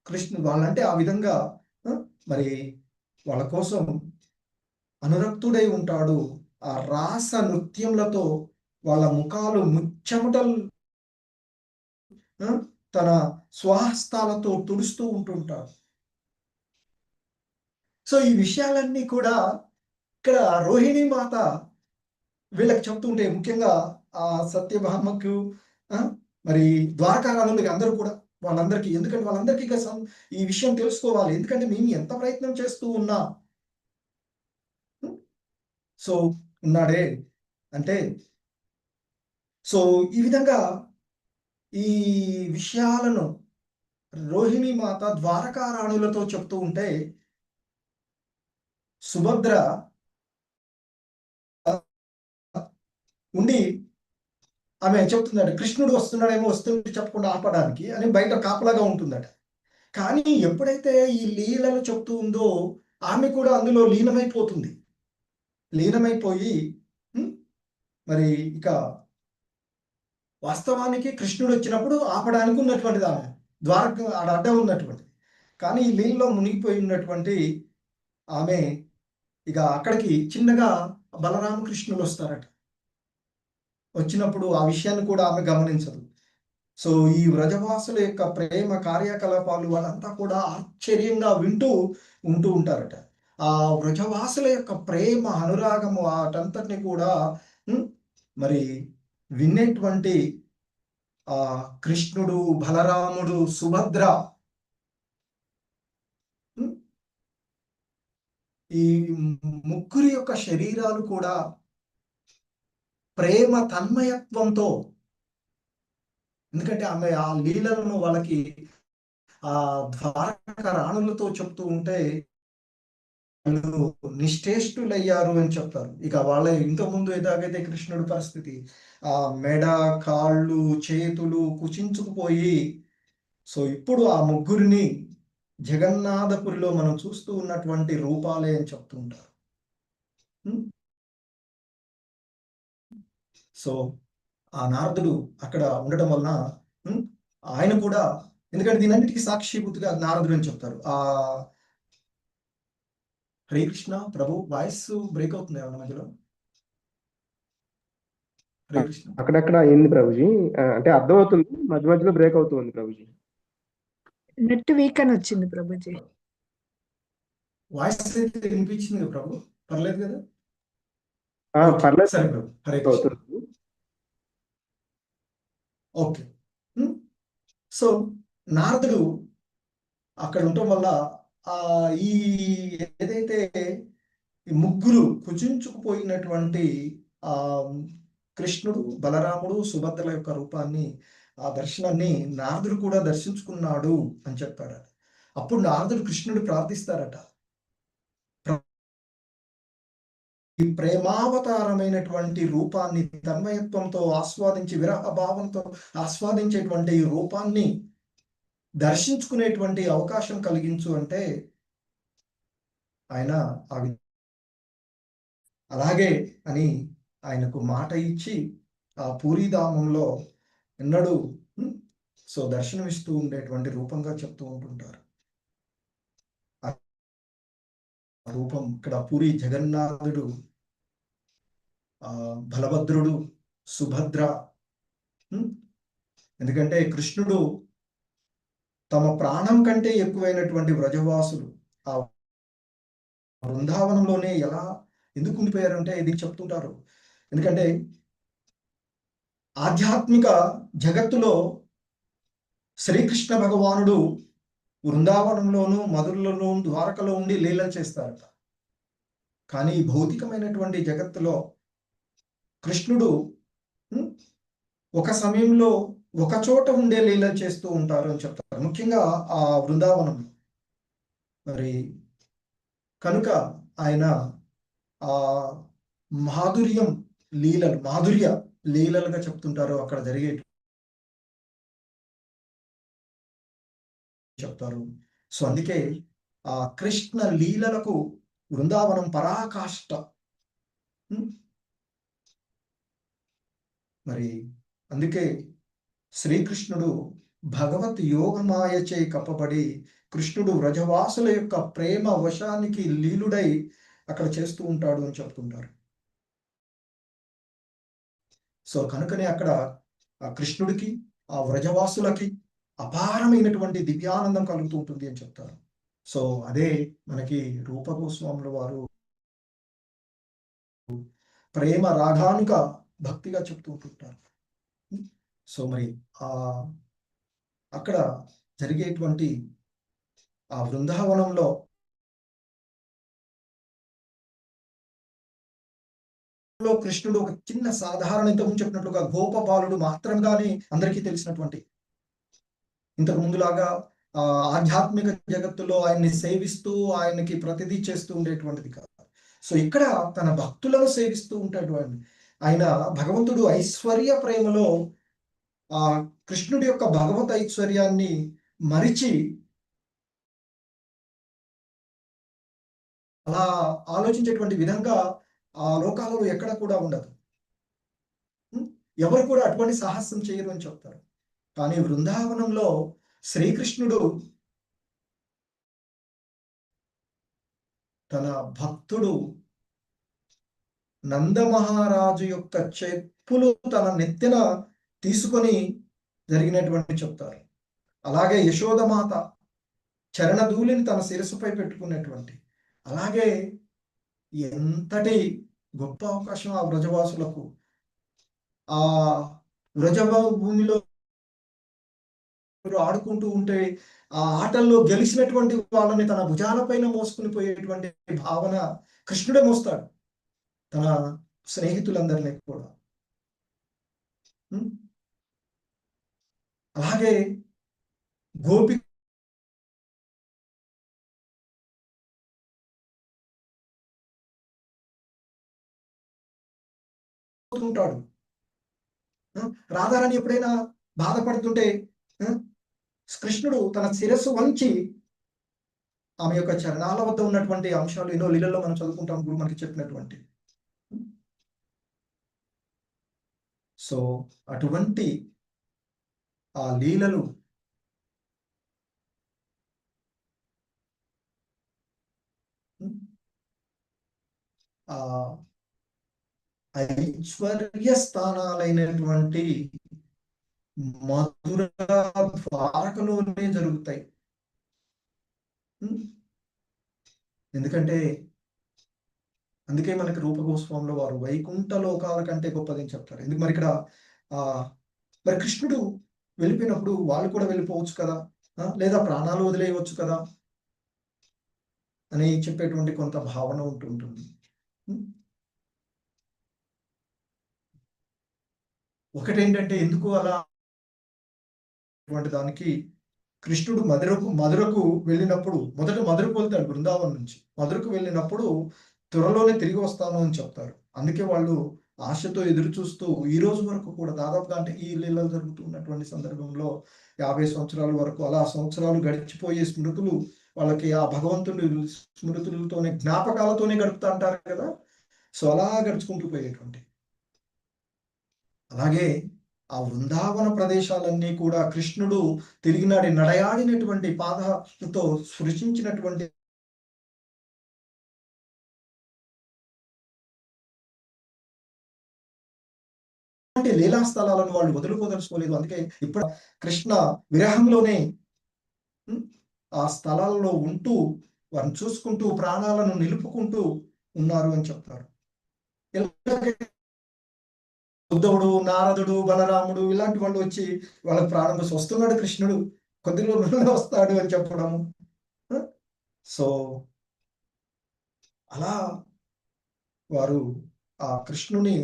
కృష్ణుడు వాళ్ళంటే ఆ విధంగా మరి వాళ్ళ కోసం అనురక్తుడై ఉంటాడు. ఆ రాస నృత్యములతో వాళ్ళ ముఖాలు ముచ్చెమటలు తన స్వహస్తాలతో తుడుస్తూ ఉంటుంటాడు. సో ఈ విషయాలన్నీ కూడా ఇక్కడ రోహిణి మాత వీళ్ళకి చెప్తుంటే, ముఖ్యంగా ఆ సత్యభామకు మరి ద్వారకారాణులకి అందరూ కూడా వాళ్ళందరికీ, ఎందుకంటే వాళ్ళందరికీ ఈ విషయం తెలుసుకోవాలి. ఎందుకంటే మేము ఎంత ప్రయత్నం చేస్తూ ఉన్నా సో ఉన్నాడే అంటే, సో ఈ విధంగా ఈ విషయాలను రోహిణి మాత ద్వారకా రాణులతో చెప్తూ ఉంటే సుభద్ర ఉండి ఆమె చెప్తుందట, కృష్ణుడు వస్తున్నాడేమో, వస్తుంటే చెప్పకుండా ఆపడానికి అని బయట కాపలాగా ఉంటుందట. కానీ ఎప్పుడైతే ఈ లీలలు చెప్తూ ఉందో ఆమె కూడా అందులో లీనమైపోతుంది. లీనమైపోయి మరి ఇక వాస్తవానికి కృష్ణుడు వచ్చినప్పుడు ఆపడానికి ఉన్నటువంటిది ఆమె ద్వారక ఆడ అడ్డ ఉన్నటువంటి. కానీ ఈ లీలలో మునిగిపోయి ఉన్నటువంటి ఆమె ఇక అక్కడికి చిన్నగా బలరామకృష్ణులు వస్తారట. వచ్చినప్పుడు ఆ విషయాన్ని కూడా ఆమె గమనించదు. సో ఈ వ్రజవాసుల యొక్క ప్రేమ కార్యకలాపాలు వాళ్ళంతా కూడా ఆశ్చర్యంగా వింటూ ఉంటూ ఉంటారట. ఆ వ్రజవాసుల యొక్క ప్రేమ అనురాగము వాటంతటిని కూడా మరి వినేటువంటి ఆ కృష్ణుడు, బలరాముడు, సుభద్ర ఈ ముగ్గురి యొక్క శరీరాలు కూడా ప్రేమ తన్మయత్వంతో, ఎందుకంటే ఆమె ఆ లీలలను వాళ్ళకి ఆ ద్వారక రాణులతో చెప్తూ ఉంటే వాళ్ళు నిశ్చేష్టులయ్యారు అని చెప్తారు. ఇక వాళ్ళ ఇంతకుముందు ఎలాగైతే కృష్ణుడి పరిస్థితి ఆ మెడ, కాళ్ళు, చేతులు కుచించుకుపోయి, సో ఇప్పుడు ఆ ముగ్గురిని జగన్నాథపురిలో మనం చూస్తూ ఉన్నటువంటి రూపాలే అని చెప్తూ ఉంటారు. సో ఆ నారదుడు అక్కడ ఉండటం వలన ఆయన కూడా, ఎందుకంటే దీనన్నిటికీ సాక్షిభూతిగా నారదుడు అని చెప్తారు. హరే కృష్ణ ప్రభు, వాయిస్ బ్రేక్ అవుతుంది ఏమన్నా మధ్యలో? హరే కృష్ణ. అక్కడక్కడ అయింది ప్రభుజీ, అంటే అర్థం అవుతుంది, మధ్య మధ్యలో బ్రేక్ అవుతుంది ప్రభుజీ. నెట్ వీక్ అని వచ్చింది ప్రభుజీ. వాయిస్ అయితే వినిపించింది కదా ప్రభు, పర్లేదు కదా? పర్లేదు. సరే ప్రభు, హరే కృష్ణ. ఓకే. సో నారదుడు అక్కడ ఉండటం వల్ల ఈ ఏదైతే ఈ ముగ్గురు కుచించుకుపోయినటువంటి ఆ కృష్ణుడు, బలరాముడు, సుభద్రల యొక్క రూపాన్ని, ఆ దర్శనాన్ని నారదుడు కూడా దర్శించుకున్నాడు అని చెప్పాడు. అప్పుడు నారదుడు కృష్ణుడు ప్రార్థిస్తారట, ఈ ప్రేమావతారమైనటువంటి రూపాన్ని తన్మయత్వంతో ఆస్వాదించి, విరహ భావంతో ఆస్వాదించేటువంటి ఈ రూపాన్ని దర్శించుకునేటువంటి అవకాశం కలిగించు అంటే ఆయన అలాగే అని ఆయనకు మాట ఇచ్చి ఆ పూరీధామంలో ఎన్నడూ సో దర్శనమిస్తూ ఉండేటువంటి రూపంగా చెప్తూ ఉంటుంటారు. ఆ రూపం ఇక్కడ పూరి జగన్నాథుడు, బలభద్రుడు, సుభద్ర. ఎందుకంటే కృష్ణుడు తమ ప్రాణం కంటే ఎక్కువైనటువంటి వ్రజవాసులు ఆ బృందావనంలోనే ఎందుకు ఉండిపోయారంటే ఇది చెప్తుంటారు. ఎందుకంటే ఆధ్యాత్మిక జగత్తులో శ్రీకృష్ణ భగవానుడు బృందావనంలోను, మధురలోను, ద్వారకలో ఉండి లీలలు చేస్తారట. కానీ భౌతికమైనటువంటి జగత్తులో కృష్ణుడు ఒక సమయంలో ఒక చోట ఉండే లీలలు చేస్తూ ఉంటారు అని చెప్తారు, ముఖ్యంగా ఆ బృందావనంలో. మరి కనుక ఆయన ఆ మాధుర్య లీలలుగా చెప్తుంటారు, అక్కడ జరిగే చెప్తారు. సో అందుకే ఆ కృష్ణ లీలలకు బృందావనం పరాకాష్ట. మరి అందుకే శ్రీకృష్ణుడు భగవత్ యోగమాయచే కప్పబడి కృష్ణుడు వ్రజవాసుల యొక్క ప్రేమ వశానికి లీలుడై అక్కడ చేస్తూ ఉంటాడు అని చెప్తుంటారు. సో కనుకనే అక్కడ ఆ కృష్ణుడికి, ఆ వ్రజవాసులకి అపారమైనటువంటి దివ్యానందం కలుగుతూ ఉంటుంది అని చెప్తారు. సో అదే మనకి రూపగోస్వాముల వారు ప్రేమ రాగానుక భక్తిగా చెప్తూ ఉంటుంటారు. సో మరి అక్కడ జరిగేటువంటి ఆ బృందావనంలో కృష్ణుడు ఒక చిన్న సాధారణ, ఇంతకుముందు చెప్పినట్లుగా గోపబాలుడు మాత్రంగానే అందరికీ తెలిసినటువంటి, ఇంతకు ముందులాగా ఆ ఆధ్యాత్మిక జగత్తులో ఆయన్ని సేవిస్తూ ఆయనకి ప్రతిదీ చేస్తూ ఉండేటువంటిది కాదు. సో ఇక్కడ తన భక్తులను సేవిస్తూ ఉంటాడు ఆయన. భగవంతుడు ఐశ్వర్య ప్రేమలో ఆ కృష్ణుడి యొక్క భగవత్ ఐశ్వర్యాన్ని మరిచి అలా ఆలోచించేటువంటి విధంగా ఆ లోకాలలో ఎక్కడ కూడా ఉండదు. ఎవరు కూడా అటువంటి సాహసం చేయరు అని చెప్తారు. కానీ బృందావనంలో శ్రీకృష్ణుడు తన భక్తుడు నందమహారాజు యొక్క చెప్పులు తన నెత్తిన తీసుకొని జరిగినటువంటి చెప్తారు. అలాగే యశోదమాత చరణధూళిని తన శిరస్సుపై పెట్టుకున్నటువంటి, అలాగే ఎంతటి గొప్ప అవకాశం ఆ వ్రజవాసులకు. ఆ వ్రజభూమిలో ఆడుకుంటూ ఉంటే ఆ ఆటల్లో గెలిచినటువంటి వాళ్ళని తన భుజాలపైన మోసుకుని పోయేటువంటి భావన కృష్ణుడే మోస్తాడు తన స్నేహితులందరినీ కూడా. అలాగే గోపి ఉంటాడు. రాధారాణి ఎప్పుడైనా బాధపడుతుంటే కృష్ణుడు తన శిరస్సు వంచి ఆమె యొక్క చరణాల వద్ద ఉన్నటువంటి అంశాలు ఎన్నో లీలల్లో మనం చదువుకుంటాం, గురు మనకి చెప్పినటువంటి. సో అటువంటి ఆ లీలలు ఆ ఐశ్వర్య స్థానాలైనటువంటి మధుర ద్వారకలోనే జరుగుతాయి. ఎందుకంటే అందుకే మనకి రూపగోస్వామిలో వారు వైకుంఠ లోకాల కంటే గొప్పదని చెప్తారు. ఎందుకు మరి ఇక్కడ మరి కృష్ణుడు వెళ్ళిపోయినప్పుడు వాళ్ళు కూడా వెళ్ళిపోవచ్చు కదా, లేదా ప్రాణాలు వదిలేయవచ్చు కదా అని చెప్పేటువంటి కొంత భావన ఉంటుంటుంది. ఒకటేంటంటే ఎందుకు అలా దానికి కృష్ణుడు మధురకు వెళ్ళినప్పుడు మొదట మధురకు వెళ్తాడు. బృందావనం నుంచి మధురకు వెళ్ళినప్పుడు త్వరలోనే తిరిగి వస్తాను అని చెప్తారు. అందుకే వాళ్ళు ఆశతో ఎదురు చూస్తూ ఈ రోజు వరకు కూడా దాదాపుగా, అంటే ఈ లీలలు జరుగుతున్నటువంటి సందర్భంలో 50 సంవత్సరాల వరకు అలా సంవత్సరాలు గడిచిపోయే స్మృతులు వాళ్ళకి ఆ భగవంతుడి స్మృతులతోనే జ్ఞాపకాలతోనే గడుపుతా అంటారు కదా. సో అలా గడుచుకుంటూ పోయేటువంటి, అలాగే ఆ వృందావన ప్రదేశాలన్నీ కూడా కృష్ణుడు తిరిగినాడి నడయాడినటువంటి పాదాలతో సృష్టించినటువంటి లీలా స్థలాలను వాళ్ళు వదులుకోదలుచుకోలేదు. అందుకే ఇప్పుడు కృష్ణ విరహంలోనే ఆ స్థలాలలో ఉంటూ వారిని చూసుకుంటూ ప్రాణాలను నిలుపుకుంటూ ఉన్నారు అని చెప్తారు. ఉద్ధవుడు, నారదుడు, బలరాముడు ఇలాంటి వాళ్ళు వచ్చి వాళ్ళకి ప్రాణం కోసం వస్తున్నాడు కృష్ణుడు, కొద్ది రోజుల్లో వస్తాడు అని చెప్పడము. సో అలా వారు ఆ కృష్ణుని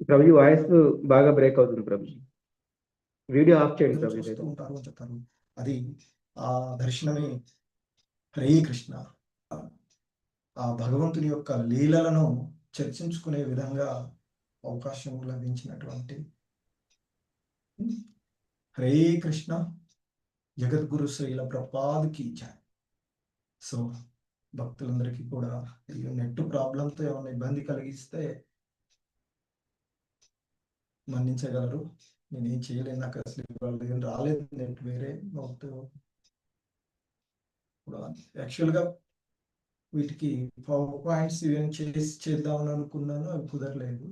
ప్రభుజీ వాయిస్ బాగా బ్రేక్ అవుతుంది ప్రభుజీ, వీడియో ఆఫ్ చేయండి ప్రభుజీ. చూస్తూ ఉంటారు అని చెప్తారు. అది ఆ దర్శనమే హరే కృష్ణ. ఆ భగవంతుని యొక్క లీలలను చర్చించుకునే విధంగా అవకాశం లభించినటువంటి హరే కృష్ణ. జగద్గురు శ్రీల ప్రభుపాద్కి జై. సో భక్తులందరికీ కూడా నెట్ ప్రాబ్లంతో ఏమైనా ఇబ్బంది కలిగిస్తే మన్నించగలరు. నేనేం చేయలేను, నాకు అసలు వాళ్ళు ఏం రాలేదు, నెట్ వేరే యాక్చువల్గా వీటికి పవర్ పాయింట్స్ చేద్దామని అనుకున్నాను, అవి కుదరలేదు.